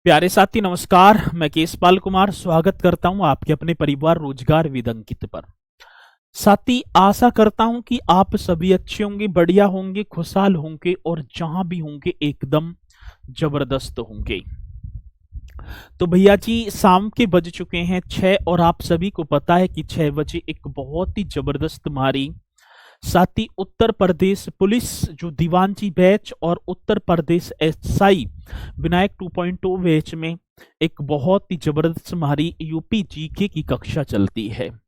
प्यारे साथी नमस्कार। मैं केशपाल कुमार स्वागत करता हूं आपके अपने परिवार रोजगार विद अंकित पर। साथी आशा करता हूं कि आप सभी अच्छे होंगे, बढ़िया होंगे, खुशहाल होंगे और जहां भी होंगे एकदम जबरदस्त होंगे। तो भैया जी शाम के बज चुके हैं 6 और आप सभी को पता है कि 6 बजे एक बहुत ही जबरदस्त हमारी साथ ही उत्तर प्रदेश पुलिस जो दीवानजी बैच और उत्तर प्रदेश एसआई विनायक 2.0 बैच में एक बहुत ही जबरदस्त हमारी यूपी जीके की कक्षा चलती है।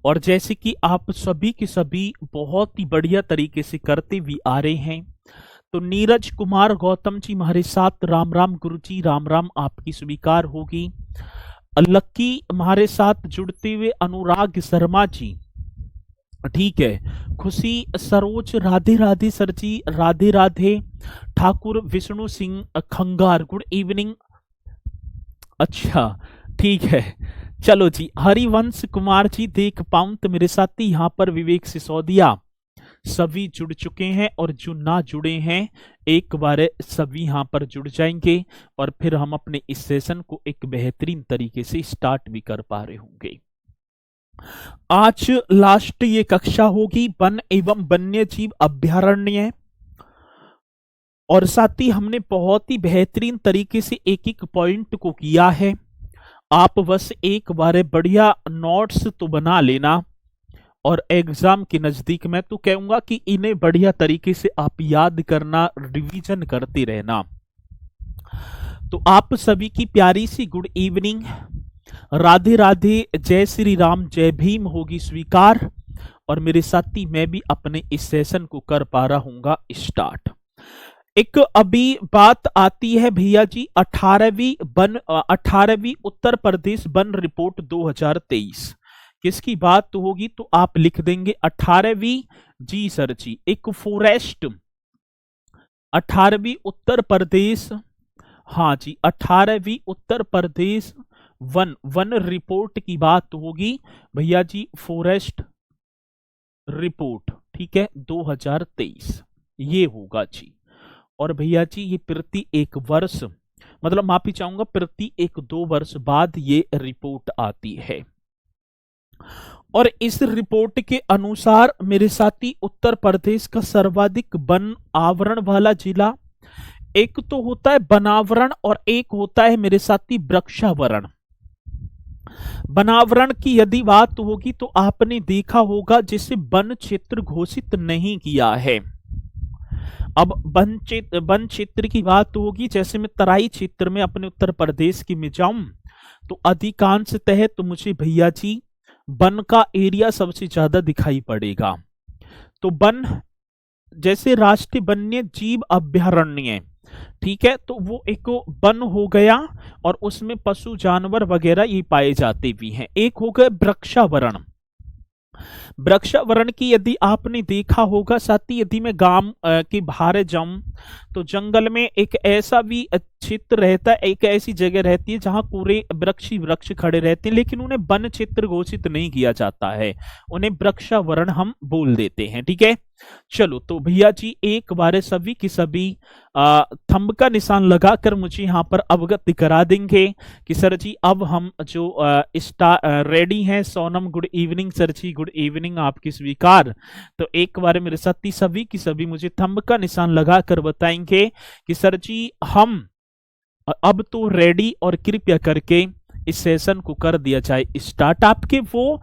और जैसे कि आप सभी के सभी बहुत ही बढ़िया तरीके से करते भी आ रहे हैं, तो नीरज कुमार गौतम जी हमारे साथ राम राम गुरु जी, राम राम आपकी स्वीकार होगी। लक्की हमारे साथ जुड़ते हुए अनुराग शर्मा जी, ठीक है। खुशी Saroj Radhe Radhe sir ji, Radhe Radhe. Thakur Vishnu Singh Khangar good evening. अच्छा ठीक है, चलो जी। हरिवंश कुमार जी देख पाऊं तो मेरे साथी यहाँ पर विवेक सिसोदिया सभी जुड़ चुके हैं और जो ना जुड़े हैं एक बार सभी यहाँ पर जुड़ जाएंगे और फिर हम अपने इस सेशन को एक बेहतरीन तरीके से स्टार्ट भी कर पा रहे होंगे। आज लास्ट ये कक्षा होगी वन एवं वन्य जीव अभ्यारण्य, और साथ ही हमने बहुत ही बेहतरीन तरीके से एक एक पॉइंट को किया है। आप बस एक बार बढ़िया नोट्स तो बना लेना और एग्जाम के नजदीक मैं तो कहूंगा कि इन्हें बढ़िया तरीके से आप याद करना, रिवीजन करते रहना। तो आप सभी की प्यारी सी गुड इवनिंग, राधे राधे, जय श्री राम, जय भीम होगी स्वीकार। और मेरे साथी मैं भी अपने इस सेशन को कर पा रहा हूंगा स्टार्ट। एक अभी बात आती है भैया जी 18वीं उत्तर प्रदेश वन रिपोर्ट 2023 किसकी बात तो होगी, तो आप लिख देंगे 18वीं जी सर जी। एक फॉरेस्ट 18वीं उत्तर प्रदेश, हाँ जी 18वीं उत्तर प्रदेश वन रिपोर्ट की बात होगी भैया जी, फॉरेस्ट रिपोर्ट, ठीक है 2023 ये होगा जी। और भैया जी ये प्रति एक वर्ष, मतलब माफी चाहूंगा प्रति एक 2 वर्ष बाद ये रिपोर्ट आती है। और इस रिपोर्ट के अनुसार मेरे साथी उत्तर प्रदेश का सर्वाधिक वन आवरण वाला जिला, एक तो होता है वनावरण और एक होता है मेरे साथी वृक्षावरण। वनावरण की यदि बात होगी तो आपने देखा होगा जिसे वन क्षेत्र घोषित नहीं किया है। अब वन क्षेत्र की बात होगी, जैसे मैं तराई क्षेत्र में अपने उत्तर प्रदेश की में जाऊं तो अधिकांशतः तो मुझे भैया जी वन का एरिया सबसे ज्यादा दिखाई पड़ेगा। तो वन जैसे राष्ट्रीय वन्य जीव अभ्यारण्य, ठीक है, तो वो एक वन हो गया और उसमें पशु जानवर वगैरह ये पाए जाते भी हैं। एक हो गया वृक्षावरण। वृक्षावरण की यदि आपने देखा होगा साथी, यदि मैं गांव के बाहर जाऊं तो जंगल में एक ऐसा भी क्षेत्र रहता है, एक ऐसी जगह रहती है जहां पूरे वृक्ष ही वृक्ष खड़े रहते हैं, लेकिन उन्हें वन क्षेत्र घोषित नहीं किया जाता है, उन्हें वृक्षावरण हम बोल देते हैं, ठीक है। चलो तो भैया जी एक बार सभी की सभी थंब का निशान लगाकर मुझे यहाँ पर अवगत करा देंगे कि सर जी अब हम जो रेडी हैं। सोनम गुड इवनिंग सर जी, गुड इवनिंग आपकी स्वीकार। तो एक बार मेरे साथी सभी की सभी मुझे थंब का निशान लगाकर बताएंगे कि सर जी हम अब तो रेडी, और कृपया करके इस सेशन को कर दिया जाए स्टार्ट। आपके वो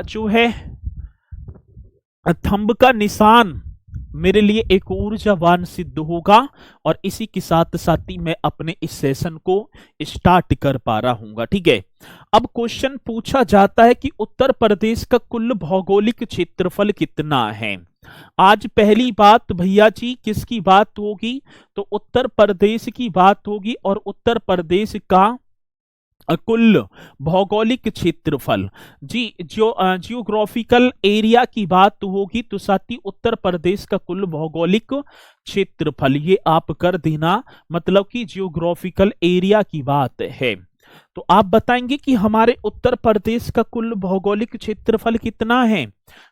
जो है थंब का निशान मेरे लिए एक ऊर्जावान सिद्ध होगा और इसी के साथ साथ ही मैं अपने इस सेशन को स्टार्ट कर पा रहा हूंगा, ठीक है। अब क्वेश्चन पूछा जाता है कि उत्तर प्रदेश का कुल भौगोलिक क्षेत्रफल कितना है। आज पहली बात भैया जी किसकी बात होगी, तो उत्तर प्रदेश की बात होगी और उत्तर प्रदेश का कुल भौगोलिक क्षेत्रफल जी, जो जियोग्राफिकल एरिया की बात होगी तो साथ ही उत्तर प्रदेश का कुल भौगोलिक क्षेत्रफल ये आप कर देना, मतलब कि जियोग्राफिकल एरिया की बात है। तो आप बताएंगे कि हमारे उत्तर प्रदेश का कुल भौगोलिक क्षेत्रफल कितना है,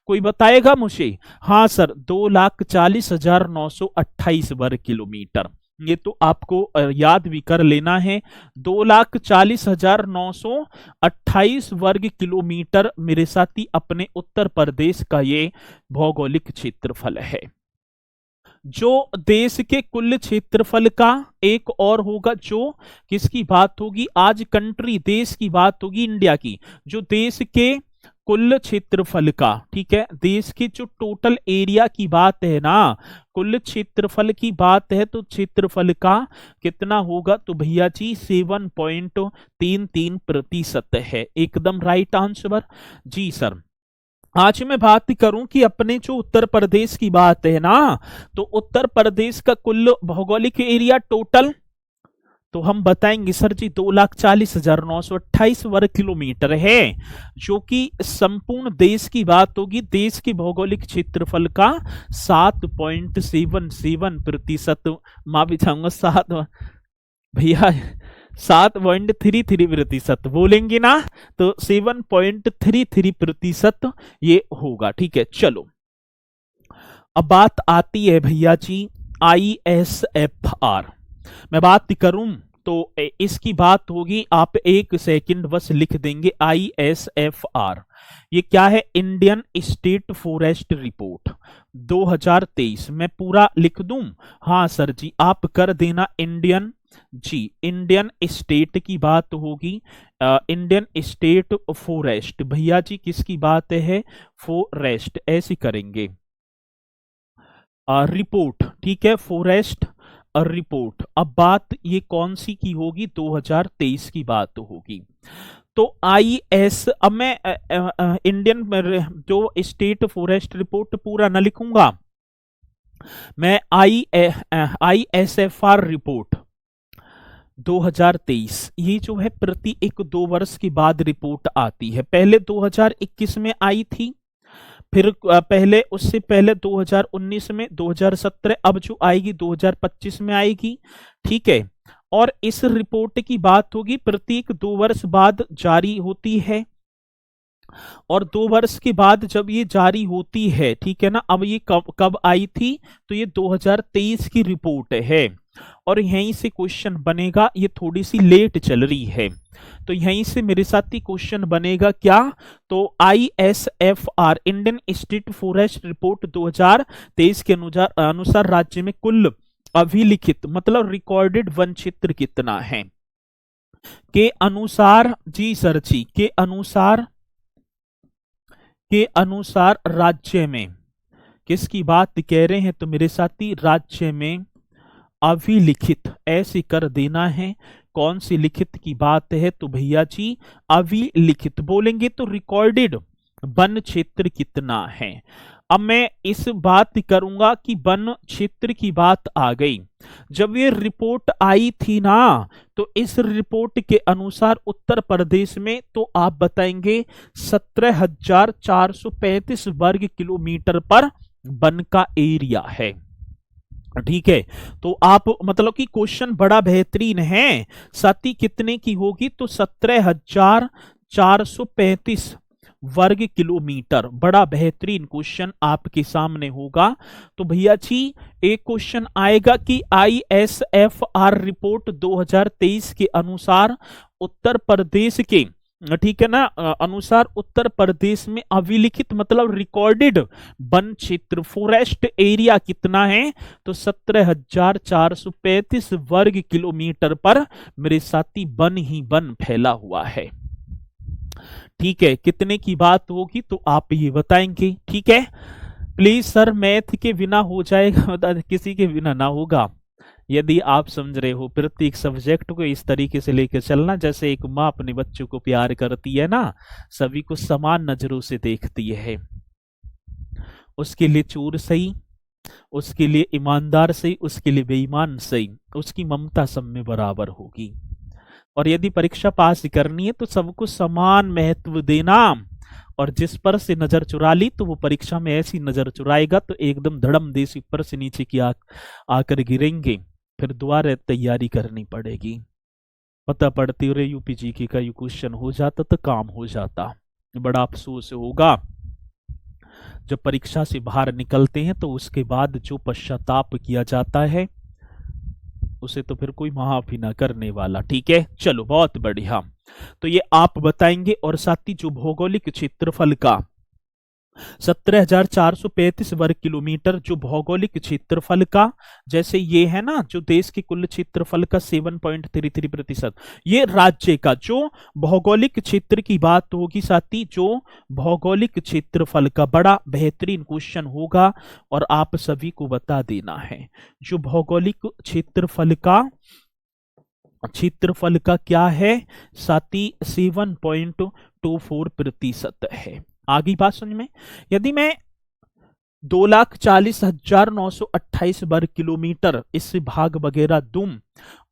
कोई बताएगा मुझे। हाँ सर 2,40,928 वर्ग किलोमीटर। ये तो आपको याद भी कर लेना है। 2,40,928 वर्ग किलोमीटर मेरे साथी अपने उत्तर प्रदेश का ये भौगोलिक क्षेत्रफल है। जो देश के कुल क्षेत्रफल का एक और होगा, जो किसकी बात होगी, आज कंट्री देश की बात होगी, इंडिया की, जो देश के कुल क्षेत्रफल का, ठीक है, देश के जो टोटल एरिया की बात है ना, कुल क्षेत्रफल की बात है, तो क्षेत्रफल का कितना होगा, तो भैया जी 7.33% है। एकदम राइट आंसर जी सर। आज मैं बात करूं कि अपने जो उत्तर प्रदेश की बात है ना, तो उत्तर प्रदेश का कुल भौगोलिक एरिया टोटल, तो हम बताएंगे सर जी 2,40,928 वर्ग किलोमीटर है, जो कि संपूर्ण देश की बात होगी। देश के भौगोलिक क्षेत्रफल का 7.77%, मां भी चाहूंगा 7 भैया 7.33% बोलेंगे ना, तो 7.33% ये होगा। ठीक है, चलो अब बात आती है भैया जी ISFR। मैं बात करूं तो इसकी बात होगी, आप एक सेकंड बस लिख देंगे ISFR। ये क्या है, इंडियन स्टेट फॉरेस्ट रिपोर्ट 2023। मैं पूरा लिख दूं, हाँ सर जी आप कर देना। इंडियन जी, इंडियन स्टेट की बात होगी, इंडियन स्टेट फॉरेस्ट, भैया जी किसकी बात है, फॉरेस्ट, ऐसी करेंगे रिपोर्ट, ठीक है, फॉरेस्ट रिपोर्ट। अब बात ये कौन सी की होगी, 2023 की बात होगी। तो अब मैं इंडियन जो स्टेट फॉरेस्ट रिपोर्ट पूरा न लिखूंगा, मैं ISFR रिपोर्ट 2023, ये जो है प्रति 1-2 वर्ष के बाद रिपोर्ट आती है। पहले 2021 में आई थी, फिर पहले उससे पहले 2019 में, 2017, अब जो आएगी 2025 में आएगी। ठीक है, और इस रिपोर्ट की बात होगी प्रत्येक 2 वर्ष बाद जारी होती है, और 2 वर्ष के बाद जब ये जारी होती है, ठीक है ना, अब ये कब कब आई थी, तो ये 2023 की रिपोर्ट है, और यहीं से क्वेश्चन बनेगा, ये थोड़ी सी लेट चल रही है, तो यहीं से मेरे साथ ही क्वेश्चन बनेगा क्या, तो ISFR Indian state forest report 2023 के अनुसार राज्य में कुल अभिलिखित मतलब रिकॉर्डेड वन क्षेत्र कितना है, के अनुसार, जी सर जी, के अनुसार राज्य में किसकी बात कह रहे हैं, तो मेरे साथी राज्य में अभिलिखित, ऐसे कर देना है। कौन सी लिखित की बात है, तो भैया जी अभिलिखित बोलेंगे तो रिकॉर्डेड वन क्षेत्र कितना है। अब मैं इस बात करूंगा कि वन क्षेत्र की बात आ गई, जब ये रिपोर्ट आई थी ना, तो इस रिपोर्ट के अनुसार उत्तर प्रदेश में, तो आप बताएंगे 17,435 वर्ग किलोमीटर पर वन का एरिया है। ठीक है, तो आप मतलब कि क्वेश्चन बड़ा बेहतरीन है, साथी कितने की होगी, तो 17,435 वर्ग किलोमीटर, बड़ा बेहतरीन क्वेश्चन आपके सामने होगा। तो भैया जी एक क्वेश्चन आएगा कि ISFR रिपोर्ट 2023 के अनुसार उत्तर प्रदेश के, ठीक है ना, अनुसार उत्तर प्रदेश में अभिलिखित मतलब रिकॉर्डेड वन क्षेत्र फॉरेस्ट एरिया कितना है, तो 17,435 वर्ग किलोमीटर पर मेरे साथी वन ही वन फैला हुआ है। ठीक है, कितने की बात होगी तो आप ये बताएंगे। ठीक है, प्लीज सर मैथ के बिना हो जाएगा, किसी के बिना ना होगा। यदि आप समझ रहे हो, प्रत्येक सब्जेक्ट को इस तरीके से लेकर चलना, जैसे एक माँ अपने बच्चों को प्यार करती है ना, सभी को समान नजरों से देखती है, उसके लिए चोर सही, उसके लिए ईमानदार सही, उसके लिए बेईमान सही, उसकी ममता सब में बराबर होगी। और यदि परीक्षा पास करनी है तो सबको समान महत्व देना, और जिस पर से नजर चुरा ली तो वो परीक्षा में ऐसी नजर चुराएगा तो एकदम धड़म देश ऊपर से नीचे की आकर गिरेंगे, फिर दोबारा तैयारी करनी पड़ेगी। पता पड़ती और यूपी जीके का यू क्वेश्चन हो जाता तो काम हो जाता। बड़ा अफसोस होगा जब परीक्षा से बाहर निकलते हैं तो उसके बाद जो पश्चाताप किया जाता है, उसे तो फिर कोई माफ ही ना करने वाला। ठीक है, चलो बहुत बढ़िया। तो ये आप बताएंगे। और साथ ही जो भौगोलिक क्षेत्रफल का 17,435 वर्ग किलोमीटर, जो भौगोलिक क्षेत्रफल का, जैसे ये है ना जो देश के कुल क्षेत्रफल का 7.33%, ये राज्य का जो भौगोलिक क्षेत्र की बात होगी साथी, जो भौगोलिक क्षेत्रफल का, बड़ा बेहतरीन क्वेश्चन होगा और आप सभी को बता देना है। जो भौगोलिक क्षेत्रफल का क्या है साथी, 7.24% है। आगे बात समझ में। यदि मैं 2,40,928 वर्ग किलोमीटर इस भाग वगैरह दूं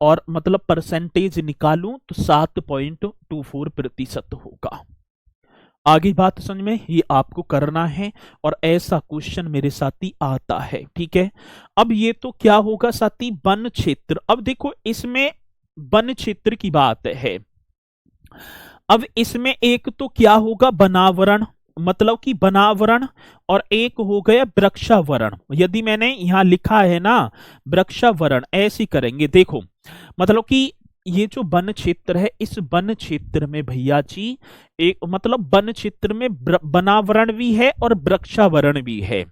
और मतलब परसेंटेज निकालूं तो 7.24% होगा। आगे बात समझ में, ये आपको करना है और ऐसा क्वेश्चन मेरे साथी आता है। ठीक है, अब ये तो क्या होगा साथी, वन क्षेत्र। अब देखो इसमें वन क्षेत्र की बात है। अब इसमें एक तो क्या होगा, बनावरण, मतलब कि बनावरण, और एक हो गया वृक्षावरण। यदि मैंने यहां लिखा है ना वृक्षावरण, ऐसे करेंगे। देखो मतलब कि ये जो वन क्षेत्र है, इस वन क्षेत्र में भैया जी एक मतलब वन क्षेत्र में बनावरण भी है और वृक्षावरण भी है।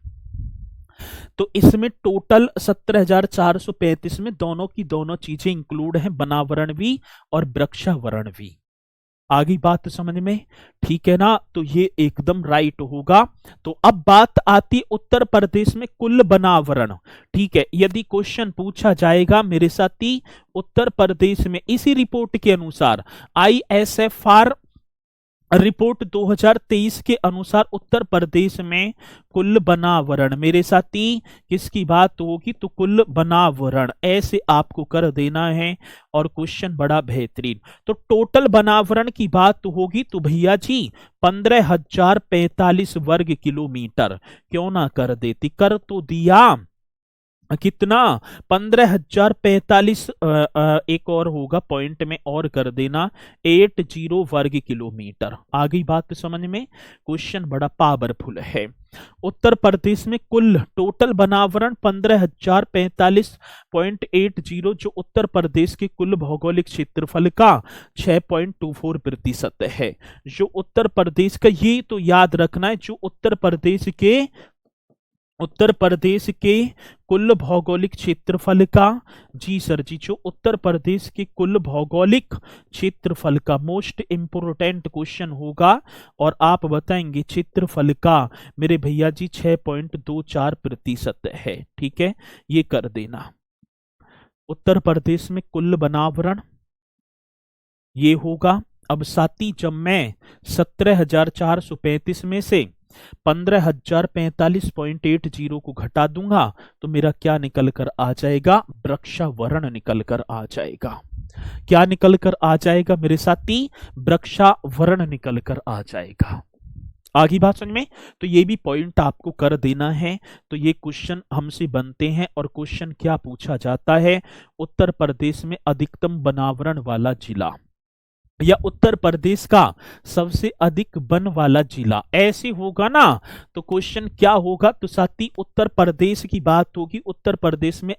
तो इसमें टोटल 17,435 में दोनों की दोनों चीजें इंक्लूड हैं, बनावरण भी और वृक्षावरण भी। आगे बात समझ में, ठीक है ना। तो ये एकदम राइट होगा। तो अब बात आती उत्तर प्रदेश में कुल बनावरण। ठीक है, यदि क्वेश्चन पूछा जाएगा मेरे साथी उत्तर प्रदेश में, इसी रिपोर्ट के अनुसार ISFR रिपोर्ट 2023 के अनुसार उत्तर प्रदेश में कुल बनावरण, मेरे साथी किसकी बात होगी, तो कुल बनावरण, ऐसे आपको कर देना है और क्वेश्चन बड़ा बेहतरीन। तो टोटल बनावरण की बात होगी तो भैया जी 15,045 वर्ग किलोमीटर, क्यों ना कर देती, कर तो दिया। कितना, 15,045, एक और होगा पॉइंट में और कर देना, 80 वर्ग किलोमीटर। आगे बात समझ में, क्वेश्चन बड़ा पावरफुल है। उत्तर प्रदेश में कुल टोटल बनावरण 15,045.80, जो उत्तर प्रदेश के कुल भौगोलिक क्षेत्रफल का 6.24% है। जो उत्तर प्रदेश का, ये तो याद रखना है, जो उत्तर प्रदेश के कुल भौगोलिक क्षेत्रफल का, जी सर जी, जो उत्तर प्रदेश के कुल भौगोलिक क्षेत्रफल का मोस्ट इंपोर्टेंट क्वेश्चन होगा और आप बताएंगे क्षेत्रफल का मेरे भैया जी 6.24% है। ठीक है, ये कर देना। उत्तर प्रदेश में कुल बनावरण ये होगा। अब साथी जब मैं 17,435 में से 15,045.80 को घटा दूंगा तो मेरा क्या निकल कर आ जाएगा, वृक्षावरण निकल कर आ जाएगा। क्या निकल कर आ जाएगा मेरे साथी, वृक्षावरण निकल कर आ जाएगा। आगे बात समझ में, तो ये भी पॉइंट आपको कर देना है। तो ये क्वेश्चन हमसे बनते हैं और क्वेश्चन क्या पूछा जाता है, उत्तर प्रदेश में अधिकतम बनावरण वाला जिला या उत्तर प्रदेश का सबसे अधिक वन वाला जिला, ऐसे होगा ना। तो क्वेश्चन क्या होगा, तो साथी उत्तर प्रदेश की बात होगी। उत्तर प्रदेश में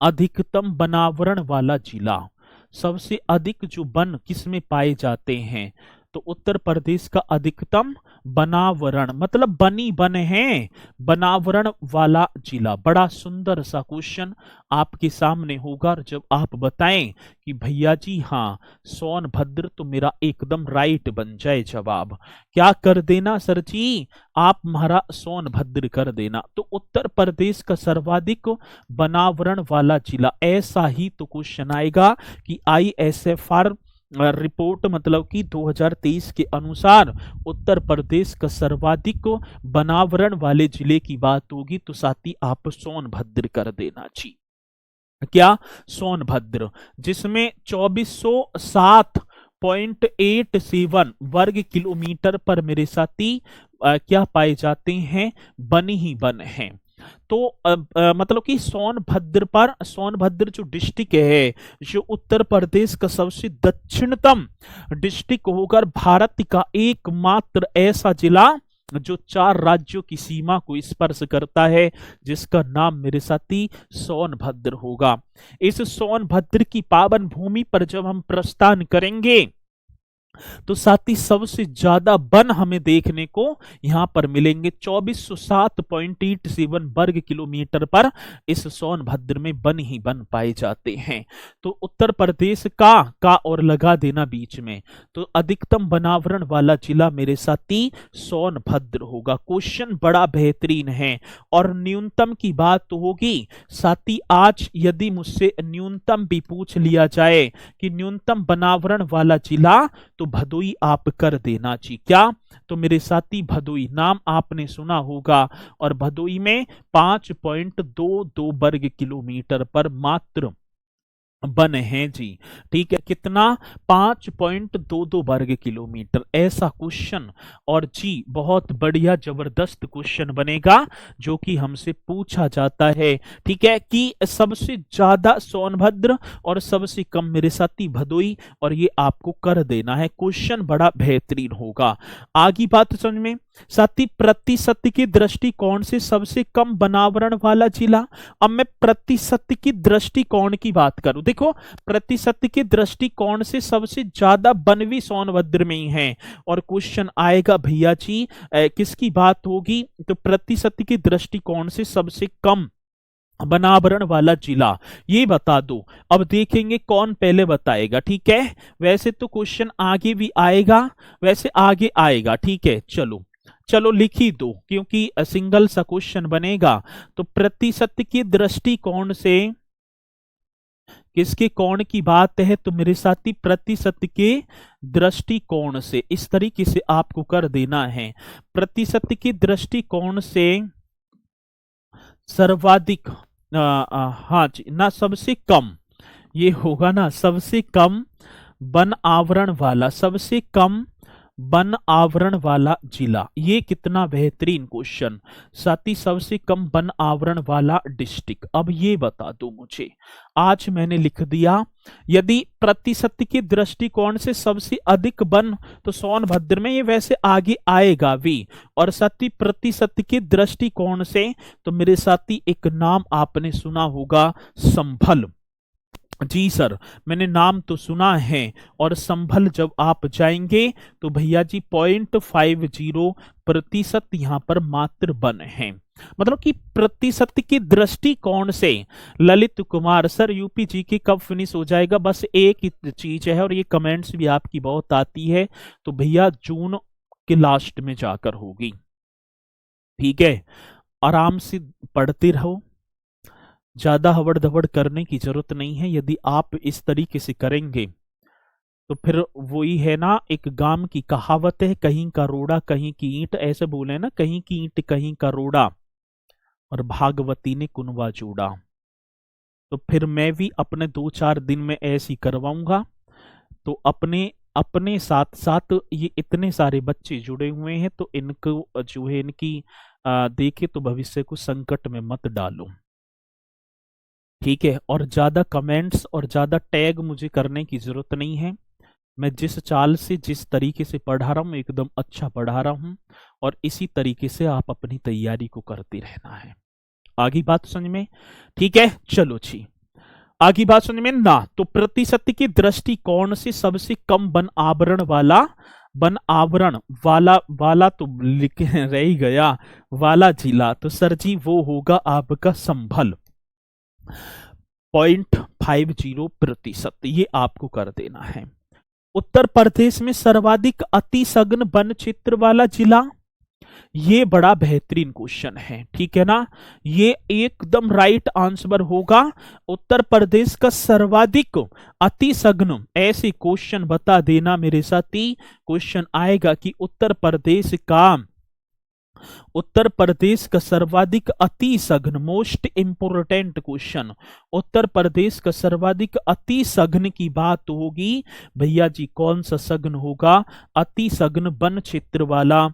अधिकतम बनावरण वाला जिला, सबसे अधिक जो वन किसमें पाए जाते हैं, तो उत्तर प्रदेश का अधिकतम बनावरण मतलब बनी बन है, बनावरण वाला जिला। बड़ा सुंदर सा क्वेश्चन आपके सामने होगा जब आप बताएं कि भैया जी हाँ सोनभद्र, तो मेरा एकदम राइट बन जाए जवाब। क्या कर देना सर जी, आप हमारा सोनभद्र कर देना। तो उत्तर प्रदेश का सर्वाधिक बनावरण वाला जिला, ऐसा ही तो क्वेश्चन आएगा कि ISFR रिपोर्ट मतलब कि 2023 के अनुसार उत्तर प्रदेश का सर्वाधिक बनावरण वाले जिले की बात होगी तो साथी आप सोनभद्र कर देना जी। क्या, सोनभद्र, जिसमें 2407.87 वर्ग किलोमीटर पर मेरे साथी क्या पाए जाते हैं, वन ही वन हैं। तो मतलब कि सोनभद्र जो डिस्ट्रिक्ट है, जो उत्तर प्रदेश का सबसे दक्षिणतम डिस्ट्रिक्ट होकर भारत का एकमात्र ऐसा जिला जो 4 राज्यों की सीमा को स्पर्श करता है, जिसका नाम मेरे साथी सोनभद्र होगा। इस सोनभद्र की पावन भूमि पर जब हम प्रस्थान करेंगे तो साथ ही सबसे ज्यादा वन हमें देखने को यहां पर मिलेंगे। 2407.87 वर्ग किलोमीटर पर इस सोनभद्र में वन ही वन पाए जाते हैं। तो उत्तर प्रदेश का और लगा देना बीच में, तो अधिकतम वनावरण वाला जिला मेरे साथी सोनभद्र होगा। क्वेश्चन बड़ा बेहतरीन है। और न्यूनतम की बात तो होगी साथी, आज यदि मुझसे न्यूनतम भी पूछ लिया जाए कि न्यूनतम वनावरण वाला जिला, तो भदोई आप कर देना चाहिए। क्या? तो मेरे साथी भदोई नाम आपने सुना होगा, और भदोई में 5.22 वर्ग किलोमीटर पर मात्र वन है जी। ठीक है, कितना? 5.22 वर्ग किलोमीटर, ऐसा क्वेश्चन। और जी बहुत बढ़िया जबरदस्त क्वेश्चन बनेगा जो कि हमसे पूछा जाता है। ठीक है, कि सबसे ज्यादा सोनभद्र और सबसे कम मेरे साथी भदोई, और ये आपको कर देना है। क्वेश्चन बड़ा बेहतरीन होगा। आगे बात समझ में साथी, प्रतिशत के दृष्टिकोण से सबसे कम वनावरण वाला जिला। अब मैं प्रतिशत की दृष्टिकोण की बात करूं, देखो प्रतिशत के दृष्टिकोण से सबसे ज्यादा वन भी सोनभद्र में ही है। और क्वेश्चन आएगा भैया जी किसकी बात होगी, तो प्रतिशत के दृष्टिकोण से सबसे कम वनावरण वाला जिला, ये बता दो। अब देखेंगे कौन पहले बताएगा। ठीक है, वैसे तो क्वेश्चन आगे भी आएगा, वैसे आगे आएगा। ठीक है, चलो चलो लिख ही दो, क्योंकि सिंगल सा क्वेश्चन बनेगा। तो प्रतिशत के दृष्टिकोण से किसके कोण की बात है, तो मेरे साथी प्रतिशत के दृष्टिकोण से, इस तरीके से आपको कर देना है। प्रतिशत के दृष्टिकोण से सर्वाधिक हाँ जी ना, सबसे कम, ये होगा ना सबसे कम वन आवरण वाला, सबसे कम वन आवरण वाला जिला। ये कितना बेहतरीन क्वेश्चन साथी, सबसे कम वन आवरण वाला डिस्ट्रिक्ट। अब ये बता दो मुझे, आज मैंने लिख दिया यदि प्रतिशत के दृष्टिकोण से सबसे अधिक वन, तो सोनभद्र में, ये वैसे आगे आएगा भी। और साथी प्रतिशत के दृष्टिकोण से, तो मेरे साथी एक नाम आपने सुना होगा संभल। जी सर, मैंने नाम तो सुना है। और संभल जब आप जाएंगे तो भैया जी 0.50% यहां पर मात्र वन है। मतलब कि प्रतिशत के दृष्टिकोण से ललित कुमार सर यूपी जी की कब फिनिश हो जाएगा, बस एक ही चीज है, और ये कमेंट्स भी आपकी बहुत आती है, तो भैया जून के लास्ट में जाकर होगी। ठीक है, आराम से पढ़ते रहो, ज्यादा हवड़ धवड़ करने की जरूरत नहीं है। यदि आप इस तरीके से करेंगे तो फिर वही है ना, एक गांव की कहावत है, कहीं का रोड़ा कहीं की ईंट, ऐसे बोले ना, कहीं की ईंट कहीं का रोड़ा, और भागवती ने कुनवा जोड़ा। तो फिर मैं भी अपने 2-4 दिन में ऐसी करवाऊंगा। तो अपने अपने साथ साथ ये इतने सारे बच्चे जुड़े हुए हैं, तो इनको जो है इनकी देखे तो भविष्य को संकट में मत डालो। ठीक है, और ज्यादा कमेंट्स और ज्यादा टैग मुझे करने की जरूरत नहीं है। मैं जिस चाल से जिस तरीके से पढ़ा रहा हूं एकदम अच्छा पढ़ा रहा हूं, और इसी तरीके से आप अपनी तैयारी को करते रहना है। आगे बात समझ में? ठीक है, चलो जी आगे बात समझ में ना। तो प्रतिशत के दृष्टिकोण से सबसे कम वन आवरण वाला, वन आवरण वाला वाला तो लिख रह ही गया, वाला जिला, तो सर जी वो होगा आपका संभल। 0.50%, ये आपको कर देना है। उत्तर प्रदेश में सर्वाधिक अति सघन वन क्षेत्र वाला जिला, ये बड़ा बेहतरीन क्वेश्चन है। ठीक है ना, ये एकदम राइट आंसर होगा। उत्तर प्रदेश का सर्वाधिक अति सघन, ऐसे क्वेश्चन बता देना मेरे साथी। क्वेश्चन आएगा कि उत्तर प्रदेश का सर्वाधिक अति सघन, most important question, Uttar Pradesh का सर्वाधिक अति सघन की बात होगी भैया जी, कौन सा सघन होगा? अति सघन वन क्षेत्र वाला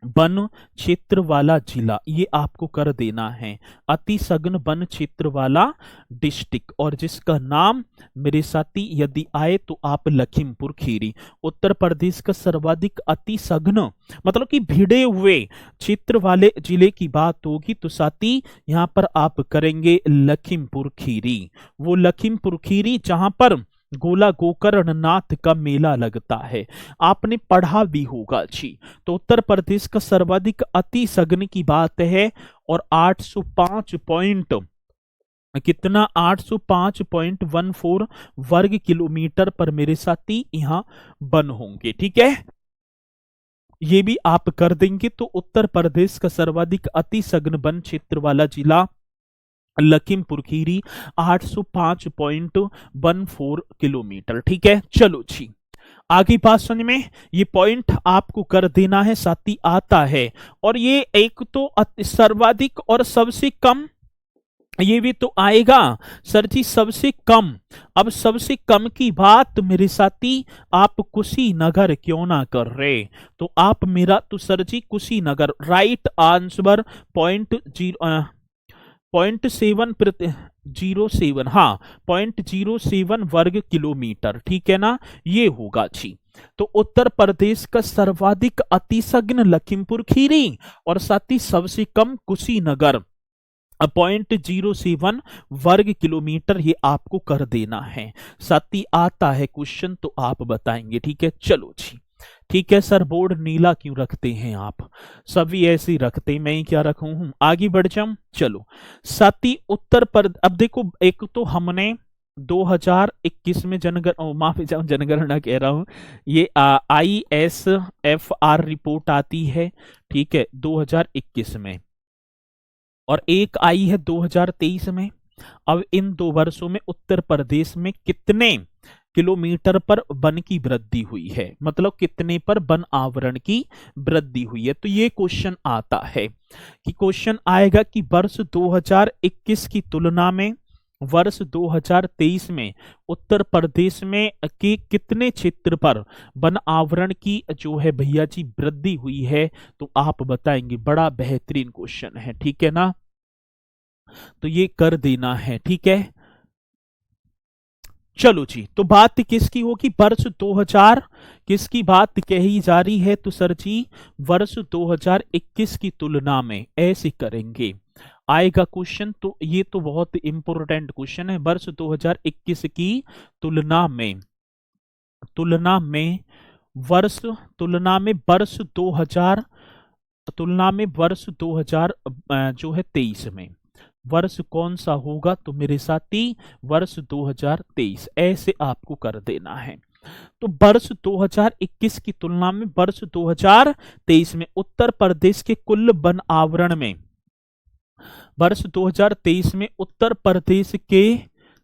वन क्षेत्र वाला जिला, ये आपको कर देना है। अति सघन वन क्षेत्र वाला डिस्ट्रिक्ट, और जिसका नाम मेरे साथी यदि आए तो आप लखीमपुर खीरी। उत्तर प्रदेश का सर्वाधिक अति सघन मतलब कि भिड़े हुए क्षेत्र वाले जिले की बात होगी तो साथी यहाँ पर आप करेंगे लखीमपुर खीरी। वो लखीमपुर खीरी जहां पर गोला गोकर्ण नाथ का मेला लगता है, आपने पढ़ा भी होगा जी। तो उत्तर प्रदेश का सर्वाधिक अति सघन की बात है, और 805 पॉइंट कितना 805.14 वर्ग किलोमीटर पर मेरे साथी यहाँ वन होंगे। ठीक है, ये भी आप कर देंगे। तो उत्तर प्रदेश का सर्वाधिक अति सघन वन क्षेत्र वाला जिला लखीमपुर खीरी, 805.14 किलोमीटर। ठीक है, चलो जी आगे बात समझ में, ये पॉइंट आपको कर देना है, साथी आता है। और ये एक तो सर्वाधिक और सबसे कम, ये भी तो आएगा सर जी सबसे कम। अब सबसे कम की बात मेरे साथी आप कुशीनगर क्यों ना कर रहे, तो आप मेरा तो सर जी कुशीनगर राइट आंसर 0.07 हाँ 0.07 वर्ग किलोमीटर। ठीक है ना, ये होगा जी। तो उत्तर प्रदेश का सर्वाधिक अतिसघन लखीमपुर खीरी और साथ ही सबसे कम कुशीनगर 0.07 वर्ग किलोमीटर, ये आपको कर देना है। साथ ही आता है क्वेश्चन तो आप बताएंगे। ठीक है, चलो जी। ठीक है सर, बोर्ड नीला क्यों रखते हैं आप, सभी ऐसे ही रखते हैं, मैं ही क्या रखूं हूं। आगे बढ़ जाऊं, चलो साथी उत्तर प्रदेश। अब देखो, एक तो हमने 2021 में माफी जाऊं जनगणना कह रहा हूं, ये ISFR रिपोर्ट आती है, ठीक है 2021 में, और एक आई है 2023 में। अब इन 2 वर्षों में उत्तर प्रदेश में कितने किलोमीटर पर वन की वृद्धि हुई है, मतलब कितने पर वन आवरण की वृद्धि हुई है। तो ये क्वेश्चन आता है कि क्वेश्चन आएगा कि वर्ष 2021 की तुलना में वर्ष 2023 में उत्तर प्रदेश में के कितने क्षेत्र पर वन आवरण की जो है भैया जी वृद्धि हुई है, तो आप बताएंगे। बड़ा बेहतरीन क्वेश्चन है, ठीक है ना, तो ये कर देना है। ठीक है, चलो जी। तो बात किसकी होगी, वर्ष 2000 किसकी बात कही जा रही है, तो सर जी वर्ष 2021 की तुलना में ऐसे करेंगे, आएगा क्वेश्चन। तो ये तो बहुत इंपॉर्टेंट क्वेश्चन है। वर्ष 2021 की तुलना में वर्ष 2000 जो है 23 में वर्ष कौन सा होगा, तो मेरे साथी वर्ष 2023 ऐसे आपको कर देना है। तो वर्ष 2021 की तुलना में वर्ष 2023 में उत्तर प्रदेश के कुल वन आवरण में, वर्ष 2023 में उत्तर प्रदेश के,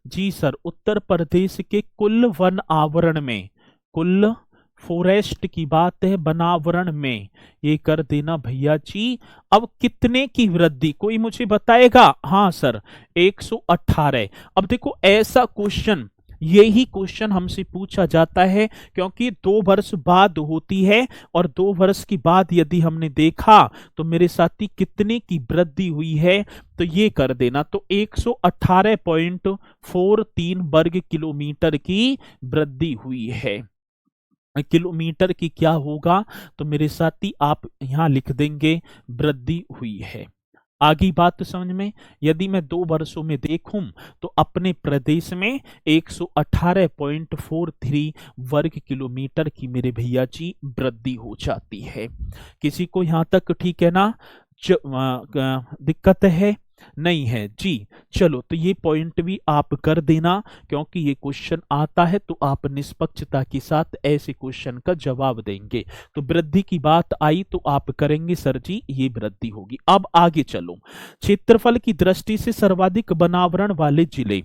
जी सर, उत्तर प्रदेश के कुल वन आवरण में, कुल फॉरेस्ट की बात है वनावरण में, ये कर देना भैया जी। अब कितने की वृद्धि कोई मुझे बताएगा, हाँ सर 118। अब देखो ऐसा क्वेश्चन, यही क्वेश्चन हमसे पूछा जाता है क्योंकि 2 वर्ष बाद होती है, और 2 वर्ष के बाद यदि हमने देखा तो मेरे साथी कितने की वृद्धि हुई है, तो ये कर देना। तो 118.43 वर्ग किलोमीटर की वृद्धि हुई है। किलोमीटर की क्या होगा, तो मेरे साथी आप यहां लिख देंगे वृद्धि हुई है। आगे बात तो समझ में, यदि मैं 2 वर्षों में देखूं तो अपने प्रदेश में 118.43 वर्ग किलोमीटर की मेरे भैया जी वृद्धि हो जाती है। किसी को यहां तक ठीक है ना, दिक्कत है नहीं है जी। चलो, तो ये पॉइंट भी आप कर देना क्योंकि ये क्वेश्चन आता है, तो आप निष्पक्षता के साथ ऐसे क्वेश्चन का जवाब देंगे। तो वृद्धि की बात आई तो आप करेंगे सर जी ये वृद्धि होगी। अब आगे चलो, क्षेत्रफल की दृष्टि से सर्वाधिक वनावरण वाले जिले,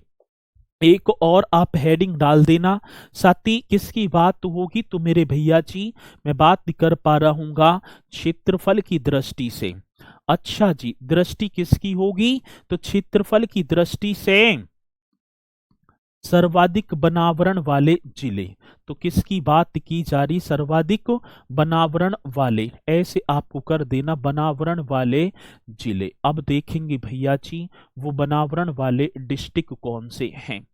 एक और आप हेडिंग डाल देना। साथ ही किसकी बात होगी, तो मेरे भैया जी मैं बात कर पा रहा हूंगा क्षेत्रफल की दृष्टि से। अच्छा जी, दृष्टि किसकी होगी, तो क्षेत्रफल की दृष्टि से सर्वाधिक बनावरण वाले जिले। तो किसकी बात की जा रही? सर्वाधिक बनावरण वाले, ऐसे आपको कर देना बनावरण वाले जिले। अब देखेंगे भैया जी वो बनावरण वाले डिस्ट्रिक्ट कौन से हैं।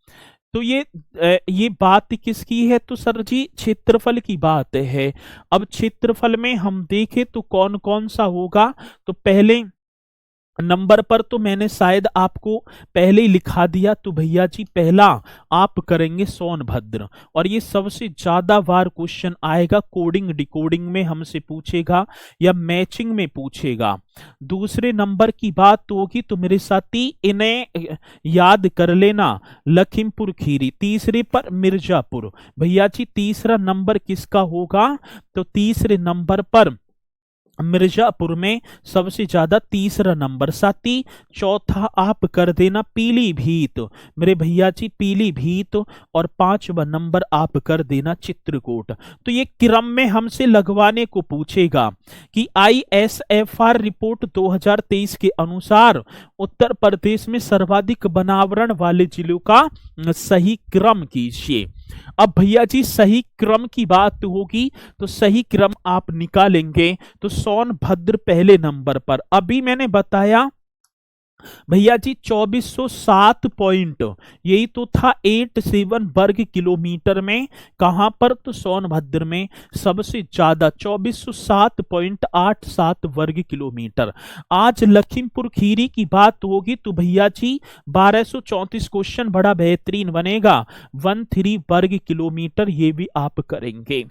तो ये बात किसकी है? तो सर जी क्षेत्रफल की बात है। अब क्षेत्रफल में हम देखें तो कौन कौन सा होगा। तो पहले नंबर पर तो मैंने शायद आपको पहले ही लिखा दिया। तो भैया जी पहला आप करेंगे सोनभद्र, और ये सबसे ज्यादा बार क्वेश्चन आएगा, कोडिंग डिकोडिंग में हमसे पूछेगा या मैचिंग में पूछेगा। दूसरे नंबर की बात तो होगी तो मेरे साथी इन्हें याद कर लेना, लखीमपुर खीरी। तीसरे पर मिर्जापुर। भैया जी तीसरा नंबर किसका होगा? तो तीसरे नंबर पर मिर्जापुर में सबसे ज्यादा तीसरा नंबर। साथी चौथा आप कर देना पीलीभीत, मेरे भैया जी पीलीभीत। और पांचवा नंबर आप कर देना चित्रकूट। तो ये क्रम में हमसे लगवाने को पूछेगा कि ISFR रिपोर्ट 2023 के अनुसार उत्तर प्रदेश में सर्वाधिक बनावरण वाले जिलों का सही क्रम कीजिए। अब भैया जी सही क्रम की बात होगी तो सही क्रम आप निकालेंगे तो सोनभद्र पहले नंबर पर। अभी मैंने बताया भैया जी 2407 पॉइंट, यही तो था 87 वर्ग किलोमीटर में। कहां पर? तो सोनभद्र में सबसे ज्यादा 2407.87 वर्ग किलोमीटर। आज लखीमपुर खीरी की बात होगी तो भैया जी 1234 क्वेश्चन बड़ा बेहतरीन बनेगा, 13 वर्ग किलोमीटर, ये भी आप करेंगे।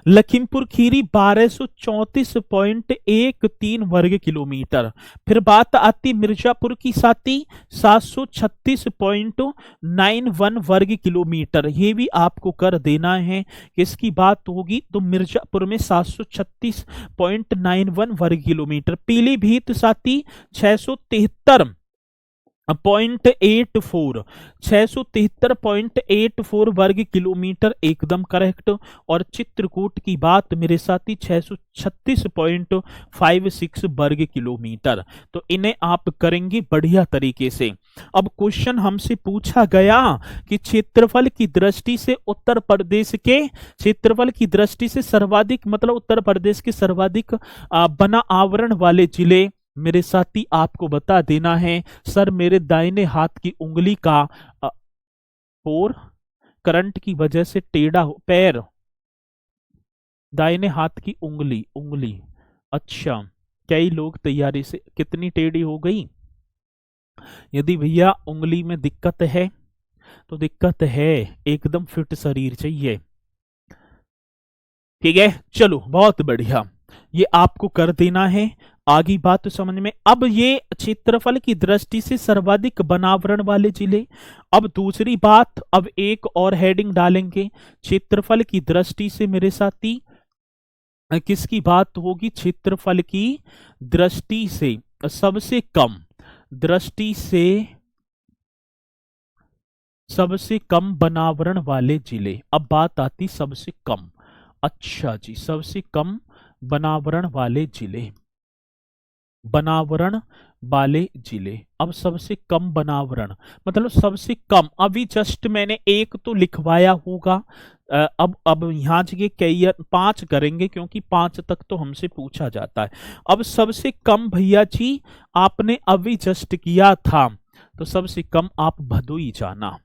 लखीमपुर खीरी 1234.13 वर्ग किलोमीटर। फिर बात आती मिर्जापुर की साथी 736.91 वर्ग किलोमीटर, ये भी आपको कर देना है। किसकी बात होगी? तो मिर्जापुर में 736.91 वर्ग किलोमीटर। पीलीभीत साथी 673.84 673.84 वर्ग किलोमीटर, एकदम करेक्ट। और चित्रकूट की बात मेरे साथी 636.56 वर्ग किलोमीटर। तो इन्हें आप करेंगे बढ़िया तरीके से। अब क्वेश्चन हमसे पूछा गया कि क्षेत्रफल की दृष्टि से उत्तर प्रदेश के क्षेत्रफल की दृष्टि से सर्वाधिक, मतलब उत्तर प्रदेश के सर्वाधिक बना आवरण वाले जिले। मेरे साथी आपको बता देना है सर मेरे दाहिने हाथ की उंगली का और करंट की वजह से टेढ़ा पैर, दाहिने हाथ की उंगली अच्छा, कई लोग तैयारी से कितनी टेढ़ी हो गई। यदि भैया उंगली में दिक्कत है तो दिक्कत है, एकदम फिट शरीर चाहिए। ठीक है, चलो बहुत बढ़िया, ये आपको कर देना है। आगे बात तो समझ में। अब ये क्षेत्रफल की दृष्टि से सर्वाधिक बनावरण वाले जिले। अब दूसरी बात, अब एक और हेडिंग डालेंगे क्षेत्रफल की दृष्टि से। मेरे साथी किसकी बात होगी? क्षेत्रफल की दृष्टि से सबसे कम, दृष्टि से सबसे कम बनावरण वाले जिले। अब बात आती सबसे कम। अच्छा जी, सबसे कम बनावरण वाले जिले, बनावरण वाले जिले। अब सबसे कम बनावरण मतलब सबसे कम, अभी जस्ट मैंने एक तो लिखवाया होगा। अब यहाँ जगह कई 5 करेंगे क्योंकि 5 तक तो हमसे पूछा जाता है। अब सबसे कम भैया जी आपने अभी जस्ट किया था, तो सबसे कम आप भदोई जाना।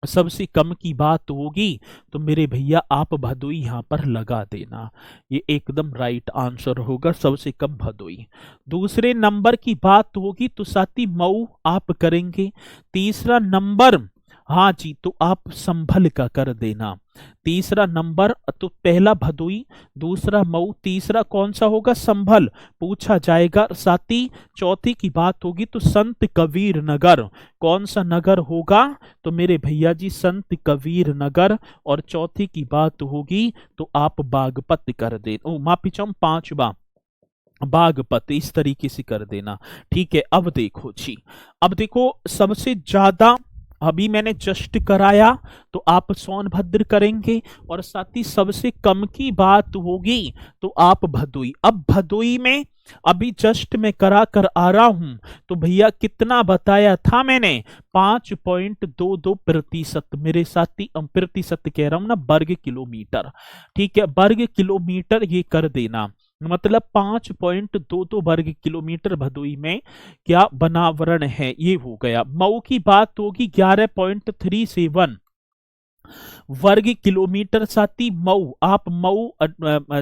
सबसे कम की बात होगी तो मेरे भैया आप भदोई यहां पर लगा देना, ये एकदम राइट आंसर होगा, सबसे कम भदोई। दूसरे नंबर की बात होगी तो साथी मऊ आप करेंगे। तीसरा नंबर, हाँ जी, तो आप संभल का कर देना। तीसरा नंबर तो पहला भदोई, दूसरा मऊ, तीसरा कौन सा होगा? संभल पूछा जाएगा। साथी चौथी की बात होगी तो संत कबीर नगर, कौन सा नगर होगा? तो मेरे भैया जी संत कबीर नगर। और चौथी की बात होगी तो आप बागपत कर दे, माफी चाहूं पांचवा बागपत, इस तरीके से कर देना। ठीक है, अब देखो जी, अब देखो सबसे ज्यादा अभी मैंने जस्ट कराया तो आप सोनभद्र करेंगे, और साथ ही सबसे कम की बात होगी तो आप भदोई। अब भदोई में अभी जस्ट मैं करा कर आ रहा हूं। तो भैया कितना बताया था मैंने, 5.22%। मेरे साथी प्रतिशत कह रहा हूं ना, वर्ग किलोमीटर। ठीक है, वर्ग किलोमीटर ये कर देना, मतलब 5.22 वर्ग किलोमीटर भदोई में क्या बनावरण है, ये हो गया। मऊ की बात होगी 11.37 वर्ग किलोमीटर। साथी मऊ, आप मऊ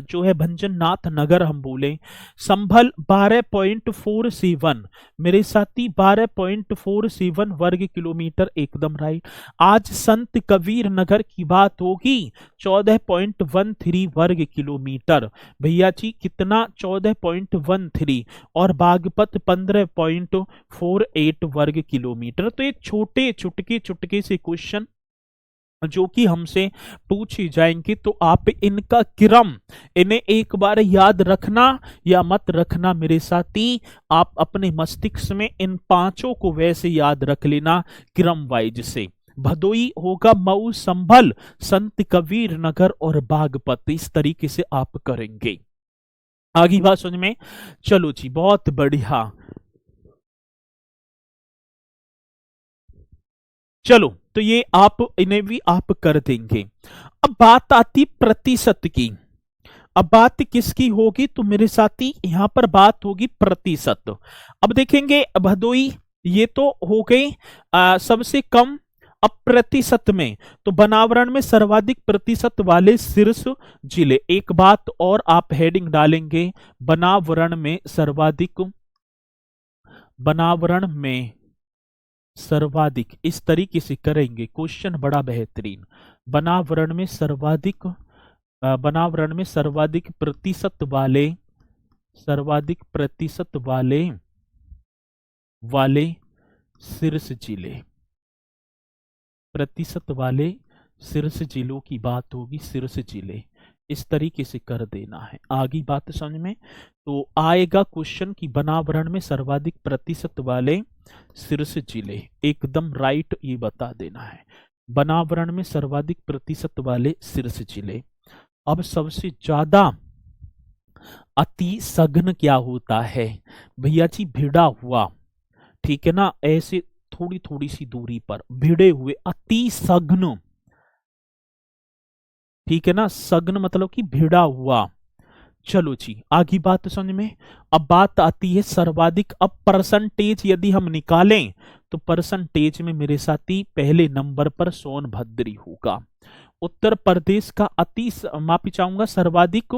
जो है भंजननाथ नगर हम बोले। संभल 12.47 मेरे साथी, 12.47 वर्ग किलोमीटर, एकदम राइट। आज संत कबीर नगर की बात होगी 14.13 वर्ग किलोमीटर। भैया जी कितना, 14.13, और बागपत 15.48 वर्ग किलोमीटर। तो ये छोटे चुटके चुटके से क्वेश्चन जो कि हमसे पूछे जाएंगे, तो आप इनका क्रम, इन्हें एक बार याद रखना या मत रखना मेरे साथी, आप अपने मस्तिष्क में इन पांचों को वैसे याद रख लेना क्रम वाइज से। भदोई होगा मऊ, संभल, संत कबीर नगर और बागपत, इस तरीके से आप करेंगे। आगे बात समझ में, चलो जी बहुत बढ़िया। चलो तो ये आप इन्हें भी आप कर देंगे। अब बात आती प्रतिशत की। अब बात किसकी होगी, तो मेरे साथी यहां पर बात होगी प्रतिशत। अब देखेंगे भदोई ये तो हो गई सबसे कम। अब प्रतिशत में, तो बनावरण में सर्वाधिक प्रतिशत वाले शीर्ष जिले। एक बात और आप हेडिंग डालेंगे, बनावरण में सर्वाधिक, बनावरण में सर्वाधिक, इस तरीके से करेंगे क्वेश्चन बड़ा बेहतरीन। बनावरण में सर्वाधिक, बनावरण में सर्वाधिक प्रतिशत वाले, सर्वाधिक प्रतिशत वाले वाले शीर्ष जिले, प्रतिशत वाले शीर्ष जिलों की बात होगी, शीर्ष जिले, इस तरीके से कर देना है। आगे बात समझ में, तो आएगा क्वेश्चन की बनावरण में सर्वाधिक प्रतिशत वाले शीर्ष जिले, एकदम राइट ये बता देना है, बनावरण में सर्वाधिक प्रतिशत वाले शीर्ष जिले। अब सबसे ज्यादा अति सघन क्या होता है, भैया जी भिड़ा हुआ, ठीक है ना, ऐसे थोड़ी थोड़ी सी दूरी पर भिड़े हुए, अति सघन, ठीक है ना, सघन मतलब कि भिड़ा हुआ। चलो जी आगे बात समझ में। अब बात आती है सर्वाधिक। अब परसेंटेज यदि हम निकालें, तो परसेंटेज में मेरे साथी पहले नंबर पर सोनभद्र होगा। उत्तर प्रदेश का अति माफी चाहूंगा सर्वाधिक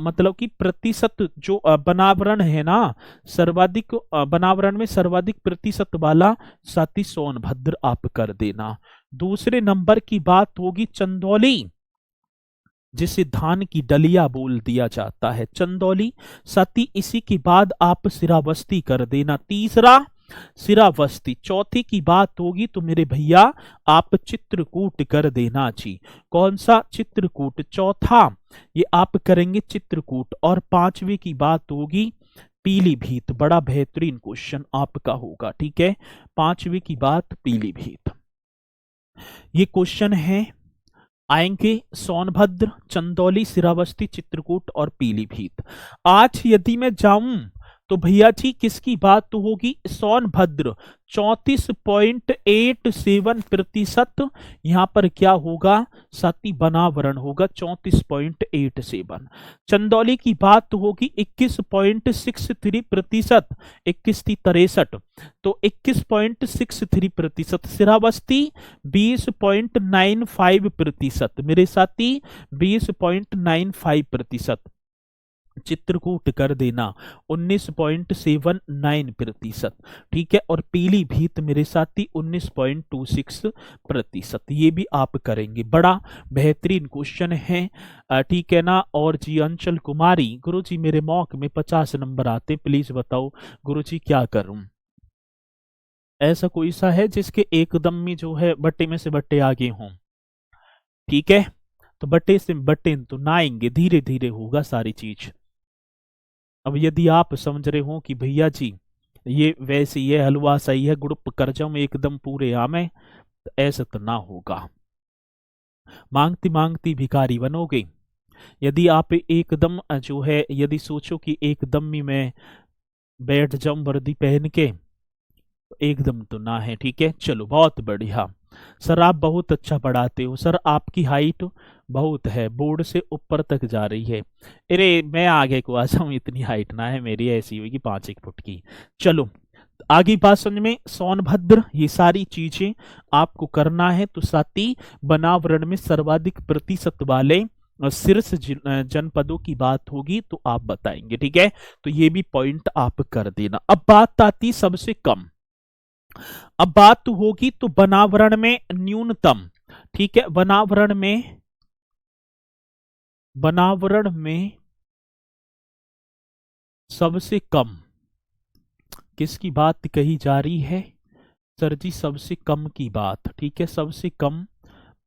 मतलब कि प्रतिशत जो बनावरण है ना, सर्वाधिक बनावरण में सर्वाधिक प्रतिशत वाला साथी सोनभद्र आप कर देना। दूसरे नंबर की बात होगी चंदौली, जिसे धान की डलिया बोल दिया जाता है, चंदौली। साथी इसी के बाद आप सिरावस्ती कर देना, तीसरा सिरावस्ती। चौथी की बात होगी तो मेरे भैया आप चित्रकूट कर देना जी। कौन सा, चित्रकूट, चौथा ये आप करेंगे चित्रकूट। और पांचवी की बात होगी पीलीभीत, बड़ा बेहतरीन क्वेश्चन आपका होगा, ठीक है। पांचवी की बात पीलीभीत, ये क्वेश्चन है आएंगे सोनभद्र, चंदौली, सिरावस्ती, चित्रकूट और पीलीभीत। आज यदि मैं जाऊं तो भैया जी किसकी बात तो होगी, सोनभद्र 34.87 प्रतिशत, यहां पर क्या होगा साथी, बनावरण होगा 34.87। चंदौली की बात होगी 21.63 प्रतिशत, 21 तो 21.63 प्रतिशत। सिरावस्ती 20.95 प्रतिशत, मेरे साथी 20.95 प्रतिशत। चित्रकूट कर देना 19.79 प्रतिशत, ठीक है। और पीलीभीत मेरे साथी 19.26 प्रतिशत, ये भी आप करेंगे, बड़ा बेहतरीन क्वेश्चन है, ठीक है ना। और जी अंचल कुमारी, गुरुजी मेरे मॉक में 50 नंबर आते, प्लीज बताओ गुरुजी क्या करूं। ऐसा कोई सा है जिसके एकदम में जो है बट्टे में से बट्टे आगे हों, ठीक है। तो बट्टे से बट्टे तो ना आएंगे, धीरे धीरे होगा सारी चीज। अब यदि आप समझ रहे हो कि भैया जी ये वैसे ये हलवा सही है, ग्रुप कर जाऊं एकदम पूरे आमे, तो ऐसा तो ना होगा, मांगती मांगती भिखारी बनोगे। यदि आप एकदम जो है यदि सोचो कि एकदम ही मैं बैठ जाऊं वर्दी पहन के, तो एकदम तो ना है। ठीक है, चलो बहुत बढ़िया। सर आप बहुत अच्छा पढ़ाते हो सर, आपकी हाइट बहुत है, बोर्ड से ऊपर तक जा रही है। अरे मैं आगे को आ जाऊं, इतनी हाइट ना है मेरी, ऐसी होगी 5 1 फुट की। चलो आगे बात समझ में, सोनभद्र, ये सारी चीजें आपको करना है। तो साथी बनावरण में सर्वाधिक प्रतिशत वाले शीर्ष जनपदों की बात होगी तो आप बताएंगे। ठीक है, तो ये भी पॉइंट आप कर देना। अब बात आती सबसे कम, अब बात होगी तो बनावरण में न्यूनतम। ठीक है, बनावरण में सबसे कम किसकी बात कही जा रही है सर जी? सबसे कम की बात। ठीक है, सबसे कम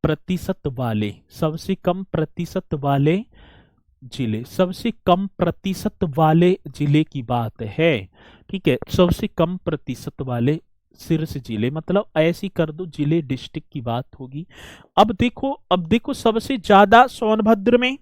प्रतिशत वाले, सबसे कम प्रतिशत वाले जिले, सबसे कम प्रतिशत वाले जिले की बात है। ठीक है, सबसे कम प्रतिशत वाले शीर्ष जिले, मतलब ऐसी कर दो जिले डिस्ट्रिक्ट की बात होगी। अब देखो सबसे ज्यादा सोनभद्र में।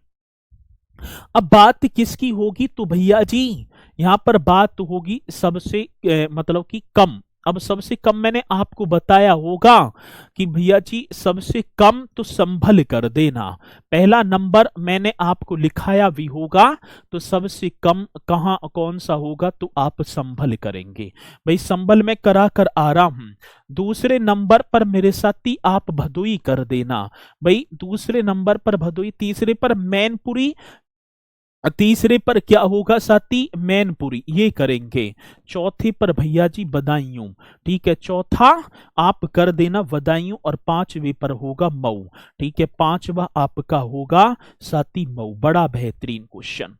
अब बात किसकी होगी तो भैया जी यहां पर बात होगी सबसे मतलब कि कम। अब सबसे कम मैंने आपको बताया होगा कि भैया जी सबसे कम तो संभल कर देना, पहला नंबर मैंने आपको लिखाया भी होगा। तो सबसे कम कहां कौन सा होगा तो आप संभल करेंगे। भाई संभल में करा कर आ रहा हूं। दूसरे नंबर पर मेरे साथी आप भदोई कर देना। भाई दूसरे नंबर पर भदोई, तीसरे पर मैनपुरी, तीसरे पर क्या होगा साथी? मैनपुरी, ये करेंगे। चौथे पर भैया जी बदायूं। ठीक है, चौथा आप कर देना बदायूं, और पांचवे पर होगा मऊ। ठीक है, पांचवा आपका होगा साथी मऊ। बड़ा बेहतरीन क्वेश्चन।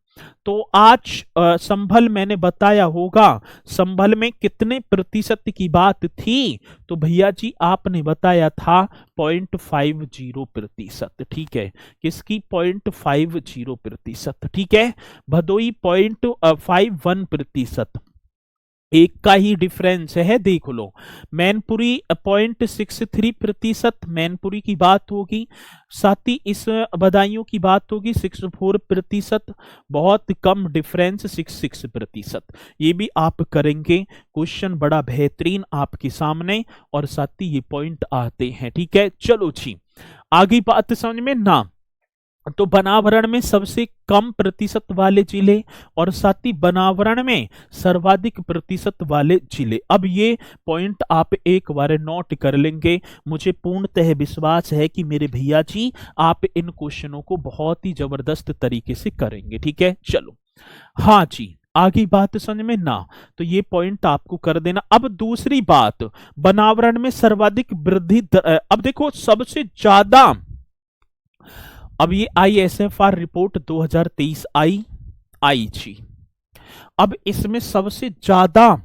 तो आज संभल मैंने बताया होगा, संभल में कितने प्रतिशत की बात थी तो भैया जी आपने बताया था 0.50%। ठीक है, किसकी? 0.50%। ठीक है, भदोई 0.51%, एक का ही डिफरेंस है, देख लो। मैनपुरी 0.63%, मैनपुरी की बात होगी। साथ ही इस बदायूं की बात होगी 64%, बहुत कम डिफरेंस 66%। ये भी आप करेंगे। क्वेश्चन बड़ा बेहतरीन आपके सामने, और साथ ही ये पॉइंट आते हैं। ठीक है, चलो जी आगे बात समझ में ना। तो बनावरण में सबसे कम प्रतिशत वाले जिले, और साथ ही बनावरण में सर्वाधिक प्रतिशत वाले जिले। अब ये पॉइंट आप एक बार नोट कर लेंगे। मुझे पूर्णतः विश्वास है कि मेरे भैया जी आप इन क्वेश्चनों को बहुत ही जबरदस्त तरीके से करेंगे। ठीक है, चलो हाँ जी आगे बात समझ में ना। तो ये पॉइंट आपको कर देना। अब दूसरी बात, बनावरण में सर्वाधिक वृद्धि अब देखो सबसे ज्यादा, अब ये ISFR रिपोर्ट 2023 आई थी। अब इसमें सबसे ज्यादा